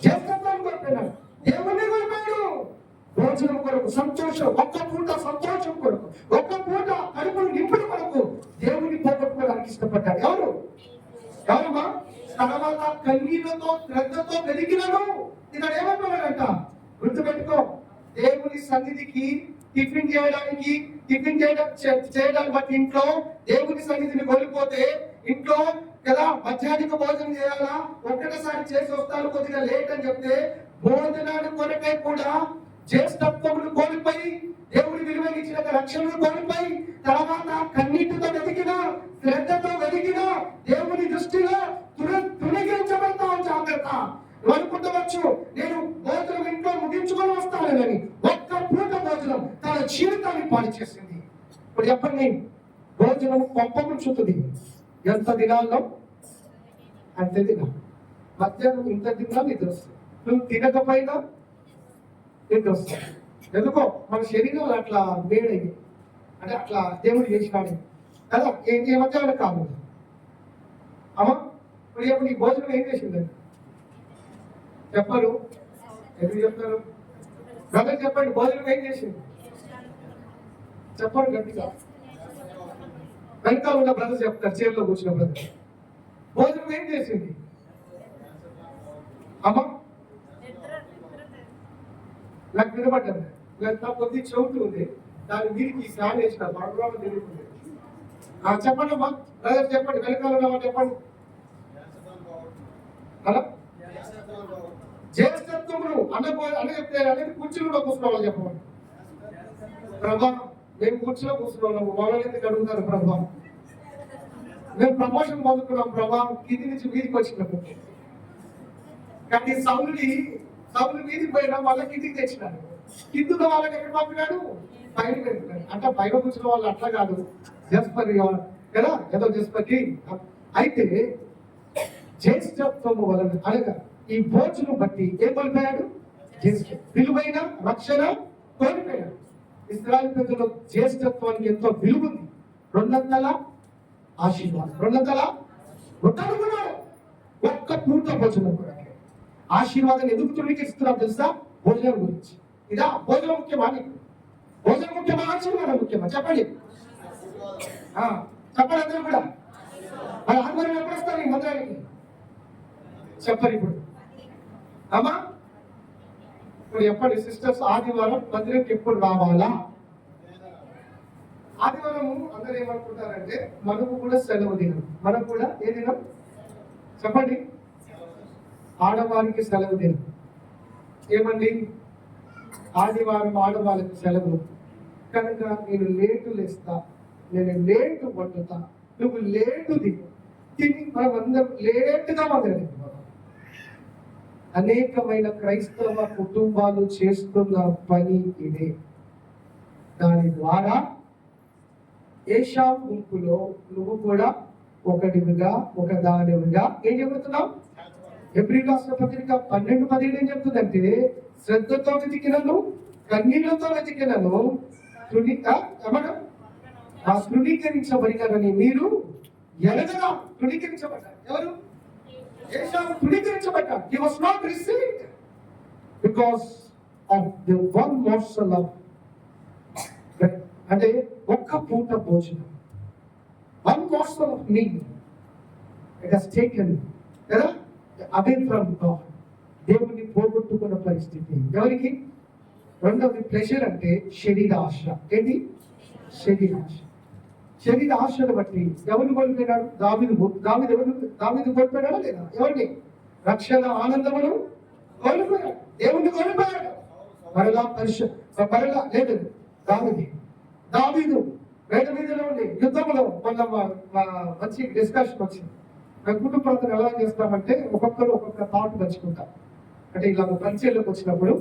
జ్యేష్ఠత్వం కోల్పోయాడు. దేవుని కోల్పోయాడు. భోజనం కొరకు సంతోషం, ఒక్క పూట సంతోషం కొరకు, ఒక్క పూట కడుపును నింపుడు కొరకు దేవుని పోగొట్టుకోవడానికి ఇష్టపడ్డాడు. ఎవరమ్మా? తర్వాత కన్నీళ్లతో శ్రద్ధతో వెలిగినను ఇక్కడ ఏమంటున్నాడంట? గుర్తుపెట్టుకో, దేవుని సన్నిధికి టిఫిన్ చేయడానికి బట్టి ఇంట్లో దేవుని సన్నిధిని కోల్పోతే ఇంట్లో కదా మధ్యాహ్నిక భోజనం చేయాలా, ఒక్కటేసారి చేసి వస్తాను కొద్దిగా లేట్ అని చెప్తే భోజనాన్ని కొరకై కూడా జ్యేష్ఠత్వమును కోల్పోయి దేవుడి విలువని ఇచ్చిన రక్షణను కోల్పోయి తర్వాత కన్నీటితో వెతికిన శ్రద్ధతో వెతికిన దేవుని దృష్టిలో తృణీకరించబడతాం. జాగ్రత్త. అనుకుంటవచ్చు నేను భోజనం ఇంట్లో ముగించుకొని వస్తానని. ఒక్క పూట భోజనం తన జీవితాన్ని పాడు చేసింది. ఇప్పుడు చెప్పండి, భోజనం కొంప ముంచుతుంది. ఎంత దినాల్లో అంతే తినాలి. మధ్యాహ్నం ఇంత తిన్నా నిద్ర వస్తుంది. నువ్వు తినకపోయినా నిద్ర వస్తుంది. ఎందుకో మన శరీరం అట్లా వేడైంది, అంటే అట్లా దేవుడు చేసినాడు కదా. ఏం చేయమధ్యాహ్నం కాదు అమ్మా. ఇప్పుడు నీ భోజనం ఏం చేసిందండి? చెప్పరు. ఎందుకు చెప్తారు? బ్రదర్ చెప్పండి, భోజనం ఏం చేసింది? చెప్పండి గట్టిగా. వెనకాల ఉన్న బ్రదర్ చెప్తారు, చైర్లో కూర్చున్న బ్రదర్. భోజనం ఏం చేసింది అమ్మా? నాకు వినపడ్డాను. కొద్ది చౌటు ఉంది, దాని మీరికి ఫ్యాన్ వేసిన బాగా తిరుగుతుంది. చెప్పండి అమ్మా, బ్రదర్ చెప్పండి, వెనకాల ఉన్నమా చెప్పండి. అలా జ్యేష్ఠత్వమును అన్న చెప్తే అనేది కుర్చీలో కూర్చున్న వాళ్ళు చెప్పండి. ప్రభా మేము కుర్చీలో కూర్చున్నాము, వాళ్ళని ఎందుకు అడుగుతారు ప్రభా? మేము ప్రమోషన్ పొందుకున్నాం ప్రభా, కింది నుంచి వీధికి వచ్చినప్పుడు. కానీ సౌలు వీధికి పోయినా వాళ్ళకి కిందికి తెచ్చినాడు. కిందున్న వాళ్ళకి ఎక్కడ పంపినాడు? పైన పెడుతున్నాడు. అంటే పైన కూర్చున్న వాళ్ళు అట్లా కాదు, జస్పర్ కదా, ఏదో జస్పర్కి. అయితే జ్యేష్ఠత్వము వలన అనగా ఈ భోజనం బట్టి ఏం కోల్పోయాడు? విలువైన రక్షణ కోల్పోయాడు. ఇశ్రాయేలు ప్రజల జ్యేష్ఠత్వానికి ఎంతో విలువ ఉంది. 200 ఆశీర్వాదం, 200 అనుకున్నాడు. ఒక్క పూట భోజనం కొరకే ఆశీర్వాదం ఎందుకు తృణీకరిస్తున్నాం తెలుసా? భోజనం గురించి. ఇదా భోజనం ముఖ్యమా? నీకు భోజనం ముఖ్యమా, ఆశీర్వాదం ముఖ్యమా? చెప్పండి. చెప్పండి అందరూ కూడా. మరి ఆదివారం ఎప్పుడు వస్తారు ఈ మందిరానికి? చెప్పరు ఇప్పుడు అమ్మా. ఇప్పుడు చెప్పండి సిస్టర్స్, ఆదివారం మందిరానికి ఎప్పుడు రావాలా? ఆదివారం అందరూ ఏమనుకుంటారంటే మనకు కూడా సెలవు దినం. మనకు కూడా ఏ దినం చెప్పండి? ఆడవారికి సెలవు దినం. ఏమండి? ఆదివారం ఆడవాళ్ళకి సెలవు కనుక నేను లేటు లేస్తా, నేను లేటు వండుతా, నువ్వు లేటు తిని మనం అందరం లేటుగా మందిరం. అనేకమైన క్రైస్తవ కుటుంబాలు చేస్తున్న పని ఇదే. దాని ద్వారా ఏషావు గుంపులో నువ్వు కూడా ఒకటివిగా ఒకదానివిగా ఏం చెబుతున్నావు? ఎబ్రిల్ రాసిన పత్రిక 12:17 ఏం చెప్తుందంటే శ్రద్ధతో వెతికినను కన్నీళ్లతో వెతికినను తృణీకరించబడినారని మీరు ఎలాగగా తృణీకరించబడ్డారు. ఎవరు? ఏషావు తృణీకరించబడ్డాడు. He was not received because of the one morsel of, అంటే ఒక్క పూట భోజనం, one morsel of meat. It has taken కదా అవే ఫ్రమ్ గాడ్. దేవుని పోగొట్టుకున్న పరిస్థితి ఎవరికి? రెండవది ప్లెజర్ అంటే శరీర ఆశ. ఏంటి? శరీర ఆశ. శరీర ఆశను బట్టి ఎవరు కోల్పోయినాడు? దావీదు కోల్పోయాడా లేదా? ఎవరిని? రక్షణ ఆనందమును కోల్పోయాడు, దేవుణ్ణి కోల్పోయాడు. మరలా లేదు దావీదు వేద మీదలో ఉండి యుద్ధంలో మొన్న మంచి డిస్కషన్ వచ్చింది. మేము కుటుంబ ప్రార్థన ఎలా చేస్తామంటే ఒక్కొక్కరు ఒక్కొక్క థాట్ పంచుకుంటాం. అంటే ఇలా పరిచయంలోకి వచ్చినప్పుడు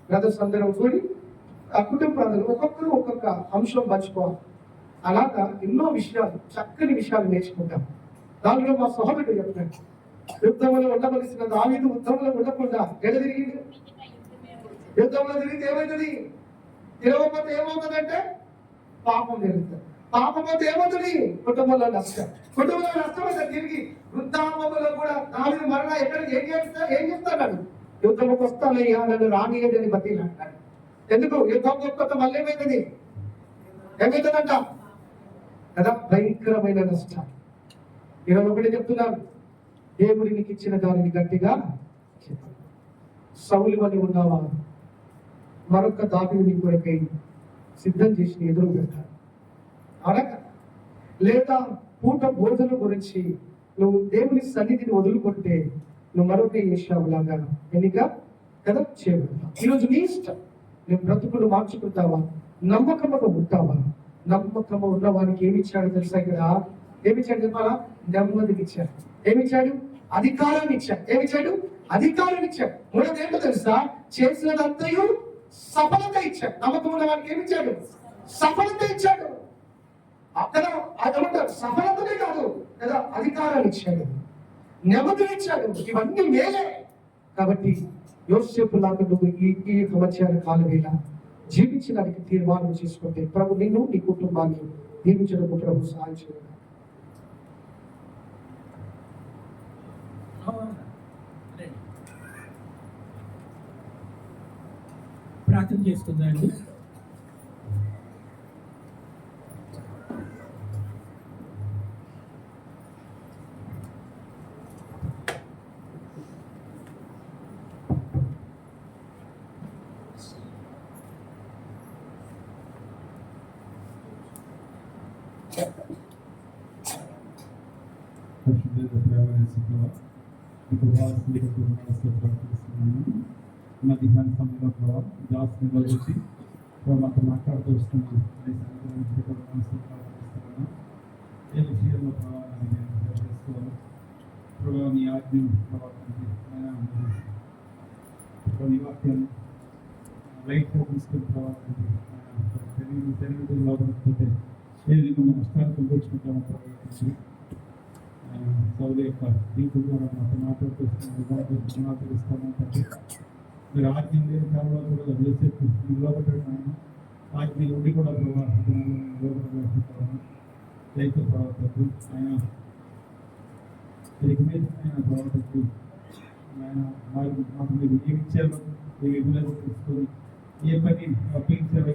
బ్రదర్స్ అందరం కూడి ఆ కుటుంబ ప్రార్థన ఒక్కొక్కరు ఒక్కొక్క అంశం పంచుకోవాలి. అలాగా ఎన్నో విషయాలు, చక్కని విషయాలు నేర్చుకుంటాం. దానిలో మా సహోదరుడు చెప్తాడు, యుద్ధంలో ఉండవలసిన దావీదు యుద్ధంలో ఉండకుండా తిరిగింది. యుద్ధంలో తిరిగితే ఏమవుతుంది? తిరగకపోతే ఏమవుతుందంటే పాపం జరుగుతుంది. పాపం పోతే ఏమవుతుంది? కుటుంబంలో నష్టం. కుటుంబంలో నష్టం అయితే తిరిగి వృద్ధాపంలో కూడా దావీదు మరలా ఎక్కడికి ఏం చెప్తాడు? యుద్ధంలోకి వస్తానయ్యా, నన్ను రానియడని బతిలు అంటాడు. ఎందుకు? యుద్ధం గొప్ప మళ్ళీ ఏమవుతుందంట కదా, భయంకరమైన నష్టం. ఈరోజు ఒకటి చెప్తున్నాను, దేవుడి నీకు ఇచ్చిన దానిని గట్టిగా సౌలు అని ఉన్నావా? మరొక దావీదు నీ కొరకై సిద్ధం చేసి ఎదురు పెడతాడు. అనక లేదా పూట భోజనం గురించి నువ్వు దేవుని సన్నిధిని వదులుకుంటే నువ్వు మరొక ఏషావులాగా ఎన్నిక కదా చేయబడతావు. ఈరోజు నీ ఇష్టం. నువ్వు బ్రతుకులు మార్చుకుంటావా? నమ్మకముగా ఉంటావా? నమ్మకము ఉన్న వారికి ఏమిచ్చాడు తెలుసా? ఇక్కడ ఏమిచ్చాడు చెప్పాలా? నెమ్మదిని ఇచ్చాడు. ఏమిచ్చాడు? అధికారాన్ని ఇచ్చాడు. ఏమిచ్చాడు? అధికారాన్ని ఇచ్చాడు. మూడోది ఏంటో తెలుసా? చేసినదంతయు సఫలత ఇచ్చాడు. నమ్మకం ఉన్న వారికి ఏమిచ్చాడు? సఫలత ఇచ్చాడు. అక్కడ అదేమంటారు, సఫలతనే కాదు కదా, అధికారాన్ని ఇచ్చాడు, నెమ్మదిని ఇచ్చాడు. ఇవన్నీ మేలే. కాబట్టి యోసేపు లాగా నువ్వు ఈ సంవత్సరాల కాలవేళ జీవించడానికి తీర్మానం చేసుకుంటే ప్రభు నిన్ను నీ కుటుంబాన్ని దీవించడానికి ప్రభు సహాయం చేయాలి. ప్రార్థన చేసుకుందాండి. మధ్యాహ్న సమయంలో ప్రభావ జాస్ నిలబెట్టి మాతో మాట్లాడుతూ వస్తున్నాను. ఏ విషయంలో ప్రభావాన్ని నేను చేసుకోవాలి ప్రభావ నీ ఆజ్ఞ ప్రభావాన్ని నీ వాక్యాన్ని లైట్గా తీసుకుని ప్రభావాన్ని తెలివి లోపలిపోతే ఏ విధంగా నష్టాలు పొందుకుంటామో ప్రభావించి సౌలు యొక్క దీపు ద్వారా మాతో మాట్లాడుతూ తెలుస్తామంటే మీరు ఆజ్ఞ లేని కాలంలో కూడా యోసేపు నిలబడ్డాడు. ఆయన ఆజ్ఞ ఉండి కూడా ప్రభావం రైతు ప్రవర్తకు ఆయన ఆయన ప్రవర్తకు ఆయన మాకు మీరు ఏమి ఇచ్చారో ఏ విధంగా తెలుసుకొని ఏ పని అప్పగించారో